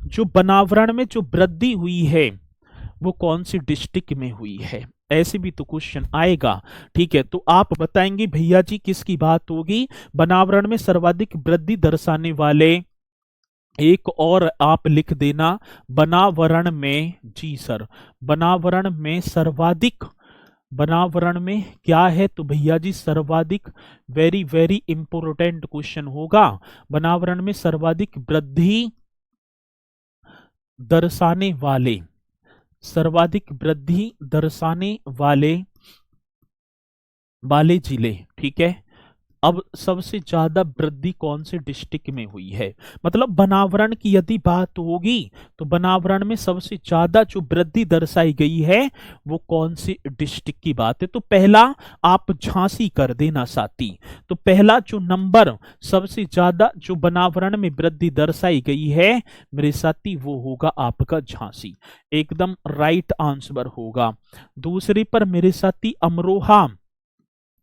जो बनावरण में जो वृद्धि हुई है वो कौन सी डिस्ट्रिक्ट में हुई है? ऐसे भी तो क्वेश्चन आएगा। ठीक है, तो आप बताएंगे भैया जी किसकी बात होगी? बनावरण में सर्वाधिक वृद्धि दर्शाने वाले, एक और आप लिख देना बनावरण में, जी सर, बनावरण में सर्वाधिक, बनावरण में क्या है तो भैया जी सर्वाधिक, वेरी वेरी इंपोर्टेंट क्वेश्चन होगा। बनावरण में सर्वाधिक वृद्धि दर्शाने वाले, सर्वाधिक वृद्धि दर्शाने वाले वाले जिले। ठीक है, अब सबसे ज्यादा वृद्धि कौन से डिस्ट्रिक्ट में हुई है? मतलब बनावरण की यदि बात होगी तो बनावरण में सबसे ज्यादा जो वृद्धि दर्शाई गई है वो कौन सी डिस्ट्रिक्ट की बात है? तो पहला आप झांसी कर देना साथी। तो पहला जो नंबर सबसे ज्यादा जो बनावरण में वृद्धि दर्शाई गई है मेरे साथी वो होगा आपका झांसी, एकदम राइट आंसर होगा। दूसरे पर मेरे साथी अमरोहा,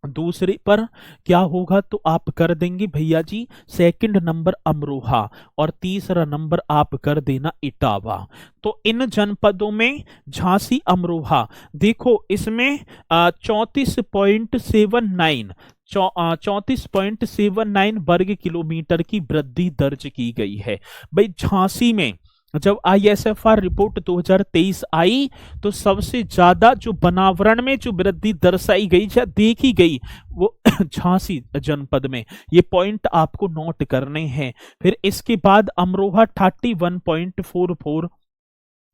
दूसरे पर क्या होगा तो आप कर देंगे भैया जी सेकंड नंबर अमरोहा, और तीसरा नंबर आप कर देना इटावा। तो इन जनपदों में झांसी अमरोहा, देखो इसमें 34.79 34.79 वर्ग किलोमीटर की वृद्धि दर्ज की गई है। भाई झांसी में जब ISFR रिपोर्ट 2023 आई तो सबसे ज्यादा जो बनावरण में जो वृद्धि दर्शाई गई या देखी गई वो झांसी जनपद में। ये पॉइंट आपको नोट करने हैं। फिर इसके बाद अमरोहा 31.44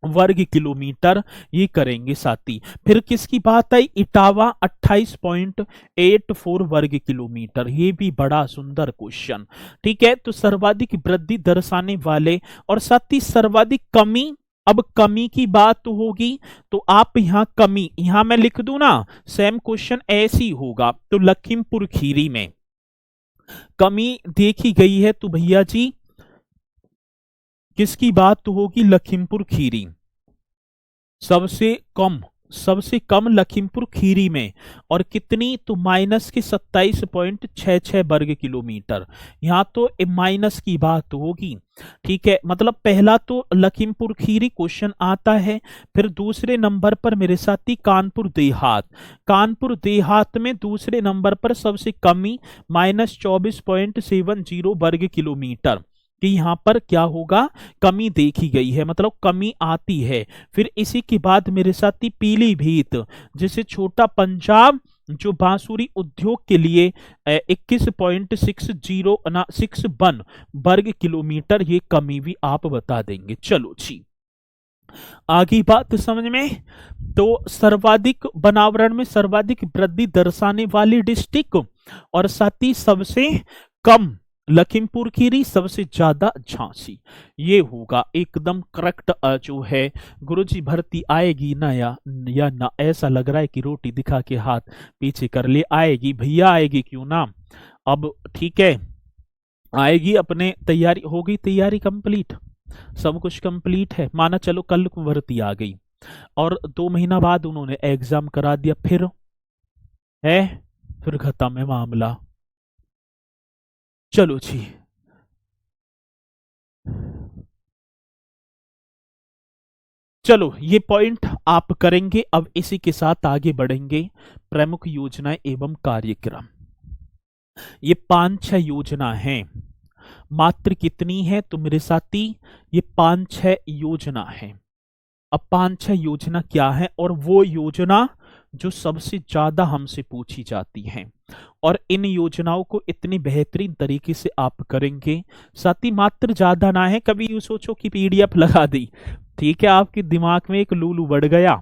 वर्ग किलोमीटर ये करेंगे साथी। फिर किसकी बात आई, इटावा 28.84 वर्ग किलोमीटर, ये भी बड़ा सुंदर क्वेश्चन। ठीक है, तो सर्वाधिक वृद्धि दर्शाने वाले और साथी सर्वाधिक कमी। अब कमी की बात होगी तो आप यहां कमी, यहां मैं लिख दूं ना, सेम क्वेश्चन ऐसी होगा। तो लखीमपुर खीरी में कमी देखी गई है, तो भैया जी किसकी बात होगी, लखीमपुर खीरी। सबसे कम लखीमपुर खीरी में, और कितनी, तो माइनस की 27.66 वर्ग किलोमीटर। यहां तो माइनस की बात होगी। ठीक है, मतलब पहला तो लखीमपुर खीरी क्वेश्चन आता है। फिर दूसरे नंबर पर मेरे साथी कानपुर देहात में दूसरे नंबर पर सबसे कमी -24.70 वर्ग किलोमीटर कि यहां पर क्या होगा, कमी देखी गई है, मतलब कमी आती है। फिर इसी के बाद मेरे साथी पीलीभीत, जिसे छोटा पंजाब, जो बांसुरी उद्योग के लिए 21.61 वर्ग किलोमीटर, ये कमी भी आप बता देंगे। चलो जी, आगे बात समझ में। तो सर्वाधिक बनावरण में सर्वाधिक वृद्धि दर्शाने वाली डिस्ट्रिक्ट, और साथ ही सबसे कम लखीमपुर खीरी, सबसे ज्यादा झांसी, ये होगा एकदम करेक्ट। जो है गुरुजी भर्ती आएगी ना या ना, ऐसा लग रहा है कि रोटी दिखा के हाथ पीछे कर ले, आएगी भैया, आएगी क्यों ना। अब ठीक है, आएगी। अपने तैयारी हो गई, तैयारी कंप्लीट, सब कुछ कंप्लीट है, माना चलो कल को भर्ती आ गई और 2 महीना बाद उन्होंने एग्जाम करा दिया, फिर खत्म है मामला। चलो जी, चलो ये पॉइंट आप करेंगे। अब इसी के साथ आगे बढ़ेंगे। प्रमुख योजनाएं एवं कार्यक्रम, ये 5-6 योजना हैं। मात्र कितनी है, तो मेरे साथी ये 5-6 योजना है। अब 5-6 योजना क्या है, और वो योजना जो सबसे ज्यादा हमसे पूछी जाती हैं, और इन योजनाओं को इतनी बेहतरीन तरीके से आप करेंगे साथी। मात्र ज्यादा ना है, कभी यूं सोचो कि PDF लगा दी, ठीक है, आपके दिमाग में एक लूलू बढ़ गया।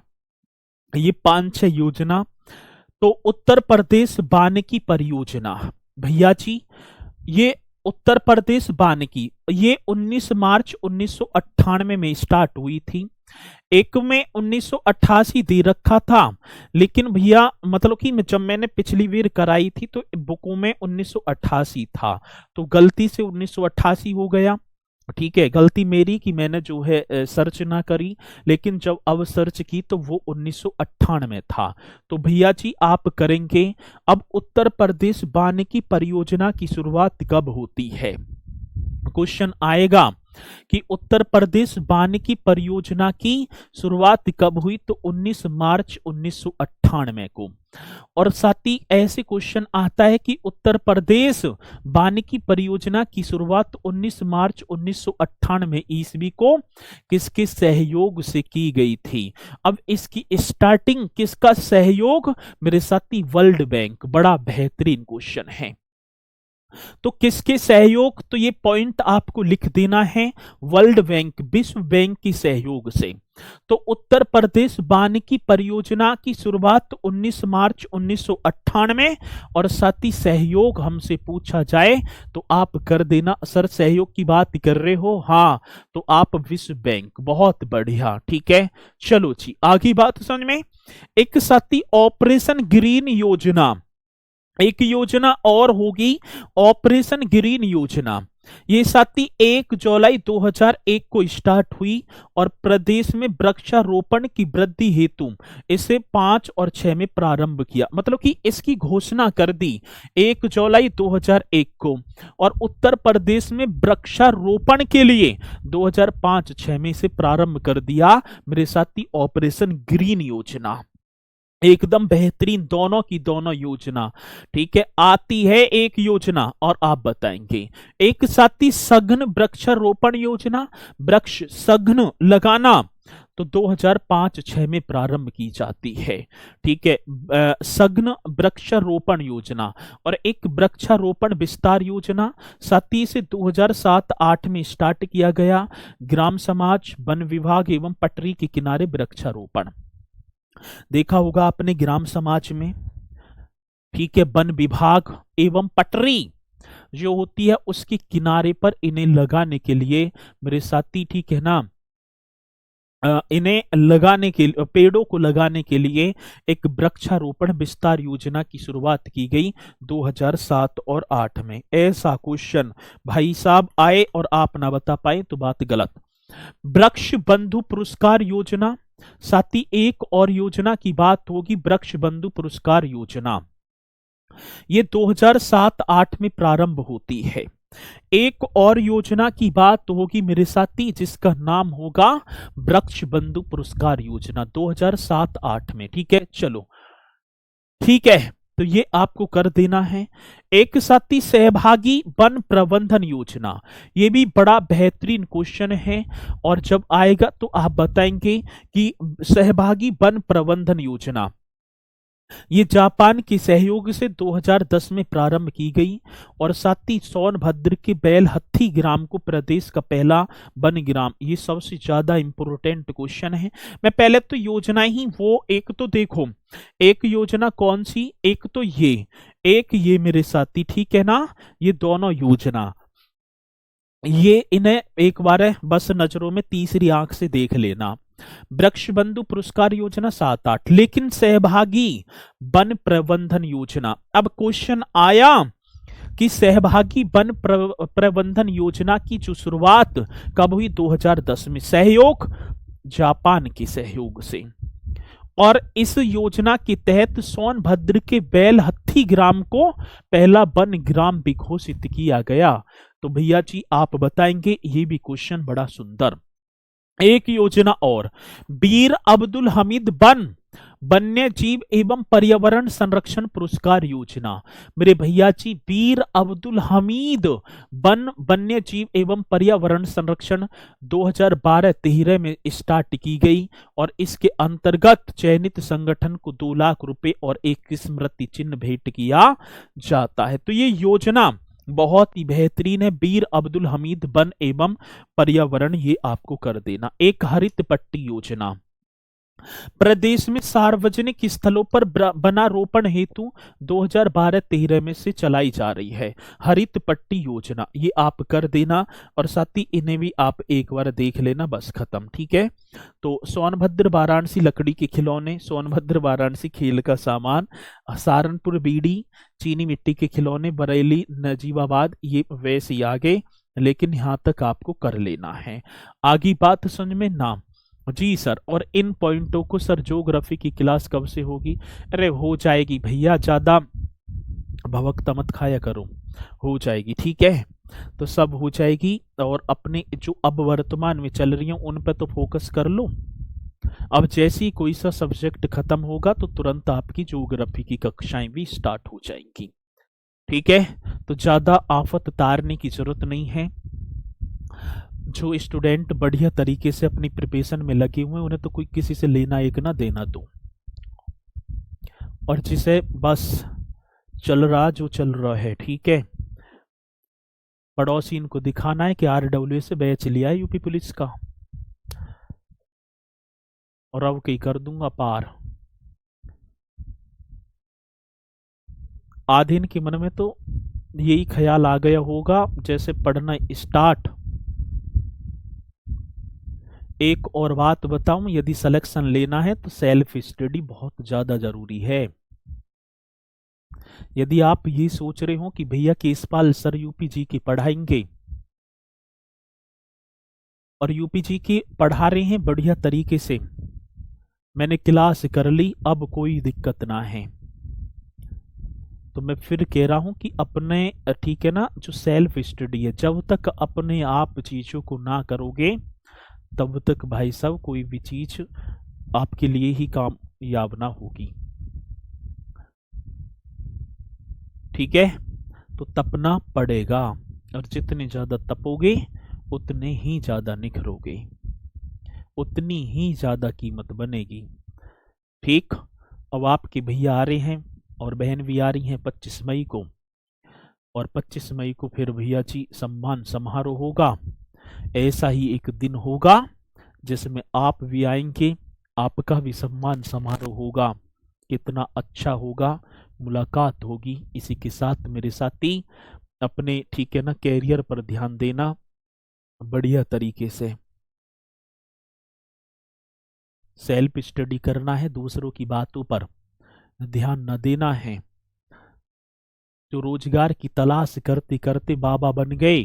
ये 5-6 योजना। तो उत्तर प्रदेश वानिकी परियोजना, भैया जी ये उत्तर प्रदेश वानिकी, ये 19 मार्च 1998 में स्टार्ट हुई थी। एक में 1988 दे रखा था, लेकिन भैया मतलब कि जब मैंने पिछली बार कराई थी तो बुकों में 1988 था, तो गलती से 1988 हो गया। ठीक है, गलती मेरी कि मैंने जो है सर्च ना करी, लेकिन जब अब सर्च की तो वो 1998 में था। तो भैया जी आप करेंगे। अब उत्तर प्रदेश वानिकी परियोजना की शुरुआत कब होती है, क्वेश्चन आएगा कि उत्तर प्रदेश वानिकी परियोजना की शुरुआत कब हुई, तो 19 मार्च 1998 को। और साथ ही ऐसे क्वेश्चन आता है कि उत्तर प्रदेश वानिकी परियोजना की शुरुआत 19 मार्च 1998 ईस्वी को किसके सहयोग से की गई थी। अब इसकी स्टार्टिंग किसका सहयोग, मेरे साथी वर्ल्ड बैंक, बड़ा बेहतरीन क्वेश्चन है। तो किसके सहयोग, तो ये पॉइंट आपको लिख देना है, वर्ल्ड बैंक, विश्व बैंक की सहयोग से। तो उत्तर प्रदेश वानिकी परियोजना की शुरुआत 19 मार्च 1998, और साथ ही सहयोग हमसे पूछा जाए तो आप कर देना, सर सहयोग की बात कर रहे हो, हाँ, तो आप विश्व बैंक, बहुत बढ़िया। ठीक है, चलो जी आगे बात समझ में। एक साथी ऑपरेशन ग्रीन योजना, एक योजना और होगी ऑपरेशन ग्रीन योजना। ये साथी 1 जुलाई 2001 को स्टार्ट हुई, और प्रदेश में वृक्षारोपण की वृद्धि हेतु इसे 5 और 6 में प्रारंभ किया, मतलब कि इसकी घोषणा कर दी 1 जुलाई 2001 को, और उत्तर प्रदेश में वृक्षारोपण के लिए 2005-6 में इसे प्रारंभ कर दिया मेरे साथी, ऑपरेशन ग्रीन योजना। एकदम बेहतरीन दोनों की दोनों योजना। ठीक है, आती है एक योजना और आप बताएंगे। एक साथी सघन वृक्षारोपण योजना, वृक्ष सघन लगाना, तो 2005-6 में प्रारंभ की जाती है। ठीक है, सघन वृक्षारोपण योजना। और एक वृक्षारोपण विस्तार योजना साथी से 2007-8 में स्टार्ट किया गया। ग्राम समाज, वन विभाग एवं पटरी के किनारे वृक्षारोपण। देखा होगा आपने ग्राम समाज में, ठीक है, वन विभाग एवं पटरी जो होती है उसके किनारे पर इन्हें लगाने के लिए मेरे साथी, ठीक है ना, इन्हें लगाने के पेड़ों को लगाने के लिए एक वृक्षारोपण विस्तार योजना की शुरुआत की गई 2007 और 8 में। ऐसा क्वेश्चन भाई साहब आए और आप ना बता पाए तो बात गलत। वृक्ष बंधु पुरस्कार योजना, साथ ही एक और योजना की बात होगी वृक्ष बंधु पुरस्कार योजना। ये 2007-8 में प्रारंभ होती है। एक और योजना की बात होगी मेरे साथी जिसका नाम होगा वृक्ष बंधु पुरस्कार योजना 2007-8 में। ठीक है, चलो ठीक है, तो ये आपको कर देना है। एक साथी सहभागी वन प्रबंधन योजना, ये भी बड़ा बेहतरीन क्वेश्चन है और जब आएगा तो आप बताएंगे कि सहभागी वन प्रबंधन योजना ये जापान के सहयोग से 2010 में प्रारंभ की गई और साथ ही सोनभद्र के बेलहत्थी ग्राम को प्रदेश का पहला वन ग्राम। ये सबसे ज्यादा इंपोर्टेंट क्वेश्चन है। मैं पहले तो योजना ही वो एक तो देखो, एक योजना कौन सी, एक तो ये मेरे साथी, ठीक है ना, ये दोनों योजना, ये इन्हें एक बार बस नजरों में तीसरी आंख से देख लेना। वृक्ष बंधु पुरस्कार योजना 7-8, लेकिन सहभागी वन प्रबंधन योजना, अब क्वेश्चन आया कि सहभागी वन प्रबंधन योजना की जो शुरुआत कब हुई, 2010 में, सहयोग जापान के सहयोग से। और इस योजना के तहत सोनभद्र के बेलहत्थी ग्राम को पहला वन ग्राम भी घोषित किया गया। तो भैया जी आप बताएंगे, ये भी क्वेश्चन बड़ा सुंदर। एक योजना और, वीर अब्दुल हमीद वन्य जीव एवं पर्यावरण संरक्षण पुरस्कार योजना। मेरे भैया जी वीर अब्दुल हमीद वन्य जीव एवं पर्यावरण संरक्षण 2012-13 में स्टार्ट की गई और इसके अंतर्गत चयनित संगठन को 2 लाख रुपए और एक स्मृति चिन्ह भेंट किया जाता है। तो ये योजना बहुत ही बेहतरीन है, वीर अब्दुल हमीद वन एवं पर्यावरण, ये आपको कर देना। एक हरित पट्टी योजना, प्रदेश में सार्वजनिक स्थलों पर वनारोपण हेतु 2012-13 में से चलाई जा रही है हरित पट्टी योजना, ये आप कर देना। और साथ ही इन्हें भी आप एक बार देख लेना, बस खत्म। ठीक है, तो सोनभद्र वाराणसी लकड़ी के खिलौने, सोनभद्र वाराणसी खेल का सामान, सहारनपुर बीड़ी चीनी मिट्टी के खिलौने, बरेली नजीबाबाद, ये वैसे ही आगे, लेकिन यहां तक आपको कर लेना है। आगे बात समझ में ना जी सर, और इन पॉइंटों को सर ज्योग्राफी की क्लास कब से होगी? अरे हो जाएगी भैया, ज्यादा भवकता मत खाया करो, हो जाएगी। ठीक है, तो सब हो जाएगी। और अपने जो अब वर्तमान में चल रही हैं उन पर तो फोकस कर लो। अब जैसे ही कोई सा सब्जेक्ट खत्म होगा तो तुरंत आपकी ज्योग्राफी की कक्षाएं भी स्टार्ट हो जाएंगी। ठीक है, तो ज्यादा आफत तारने की जरूरत नहीं है। जो स्टूडेंट बढ़िया तरीके से अपनी प्रिपरेशन में लगे हुए हैं उन्हें तो कोई किसी से लेना एक ना देना दो, और जिसे बस चल रहा जो चल रहा है, ठीक है, पड़ोसी इनको दिखाना है कि RWA से बैच लिया है यूपी पुलिस का, और अब कहीं कर दूंगा पार। आधीन के मन में तो यही ख्याल आ गया होगा जैसे पढ़ना स्टार्ट। एक और बात बताऊं, यदि सिलेक्शन लेना है तो सेल्फ स्टडी बहुत ज्यादा जरूरी है। यदि आप ये सोच रहे हो कि भैया केसपाल सर यूपी जी की पढ़ाएंगे और यूपी जी की पढ़ा रहे हैं बढ़िया तरीके से, मैंने क्लास कर ली, अब कोई दिक्कत ना है, तो मैं फिर कह रहा हूं कि अपने, ठीक है ना, जो सेल्फ स्टडी है, जब तक अपने आप चीजों को ना करोगे तब तक भाई साहब कोई भी चीज आपके लिए ही कामयाब ना होगी। ठीक है, तो तपना पड़ेगा, और जितने ज्यादा तपोगे उतने ही ज्यादा निखरोगे, उतनी ही ज्यादा कीमत बनेगी। ठीक, अब आपके भैया आ रहे हैं और बहन भी आ रही हैं 25 मई को, और 25 मई को फिर भैया जी सम्मान समारोह होगा। ऐसा ही एक दिन होगा जिसमें आप भी आएंगे, आपका भी सम्मान समारोह होगा। कितना अच्छा होगा, मुलाकात होगी। इसी के साथ मेरे साथी अपने, ठीक है ना, कैरियर पर ध्यान देना बढ़िया तरीके से, सेल्फ स्टडी करना है, दूसरों की बातों पर ध्यान न देना है। जो रोजगार की तलाश करते करते बाबा बन गए,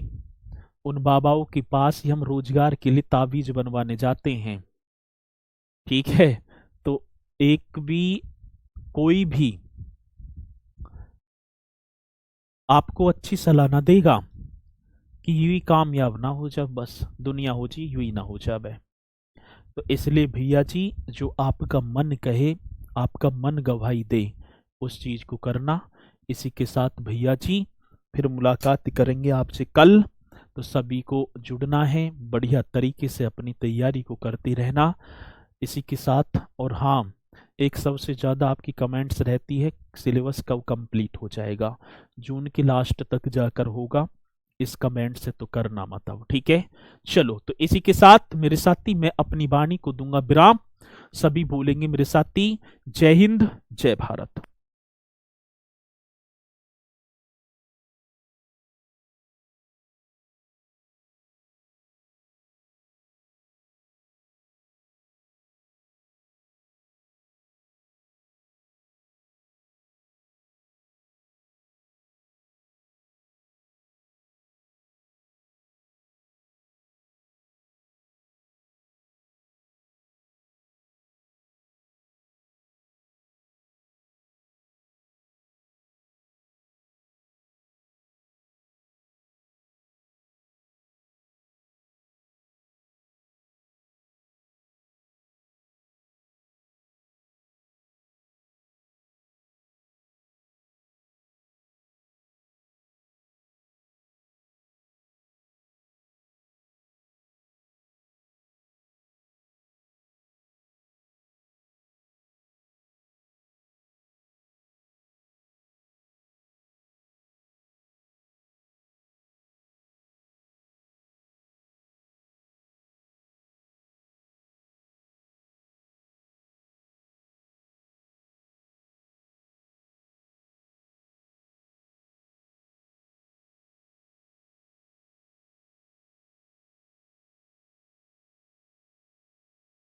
उन बाबाओं के पास ही हम रोजगार के लिए ताबीज बनवाने जाते हैं। ठीक है, तो एक भी, कोई भी आपको अच्छी सलाह ना देगा कि यूं ही कामयाब ना हो जा, बस दुनिया हो जी यूं ही ना हो जाए। तो इसलिए भैया जी, जो आपका मन कहे, आपका मन गवाही दे, उस चीज को करना। इसी के साथ भैया जी फिर मुलाकात करेंगे आपसे कल। तो सभी को जुड़ना है, बढ़िया तरीके से अपनी तैयारी को करते रहना। इसी के साथ, और हाँ, एक सबसे ज़्यादा आपकी कमेंट्स रहती है सिलेबस कब कंप्लीट हो जाएगा, जून के लास्ट तक जाकर होगा। इस कमेंट से तो करना मत अब, ठीक है। चलो, तो इसी के साथ मेरे साथी मैं अपनी वाणी को दूंगा विराम। सभी बोलेंगे मेरे साथी, जय हिंद, जय भारत।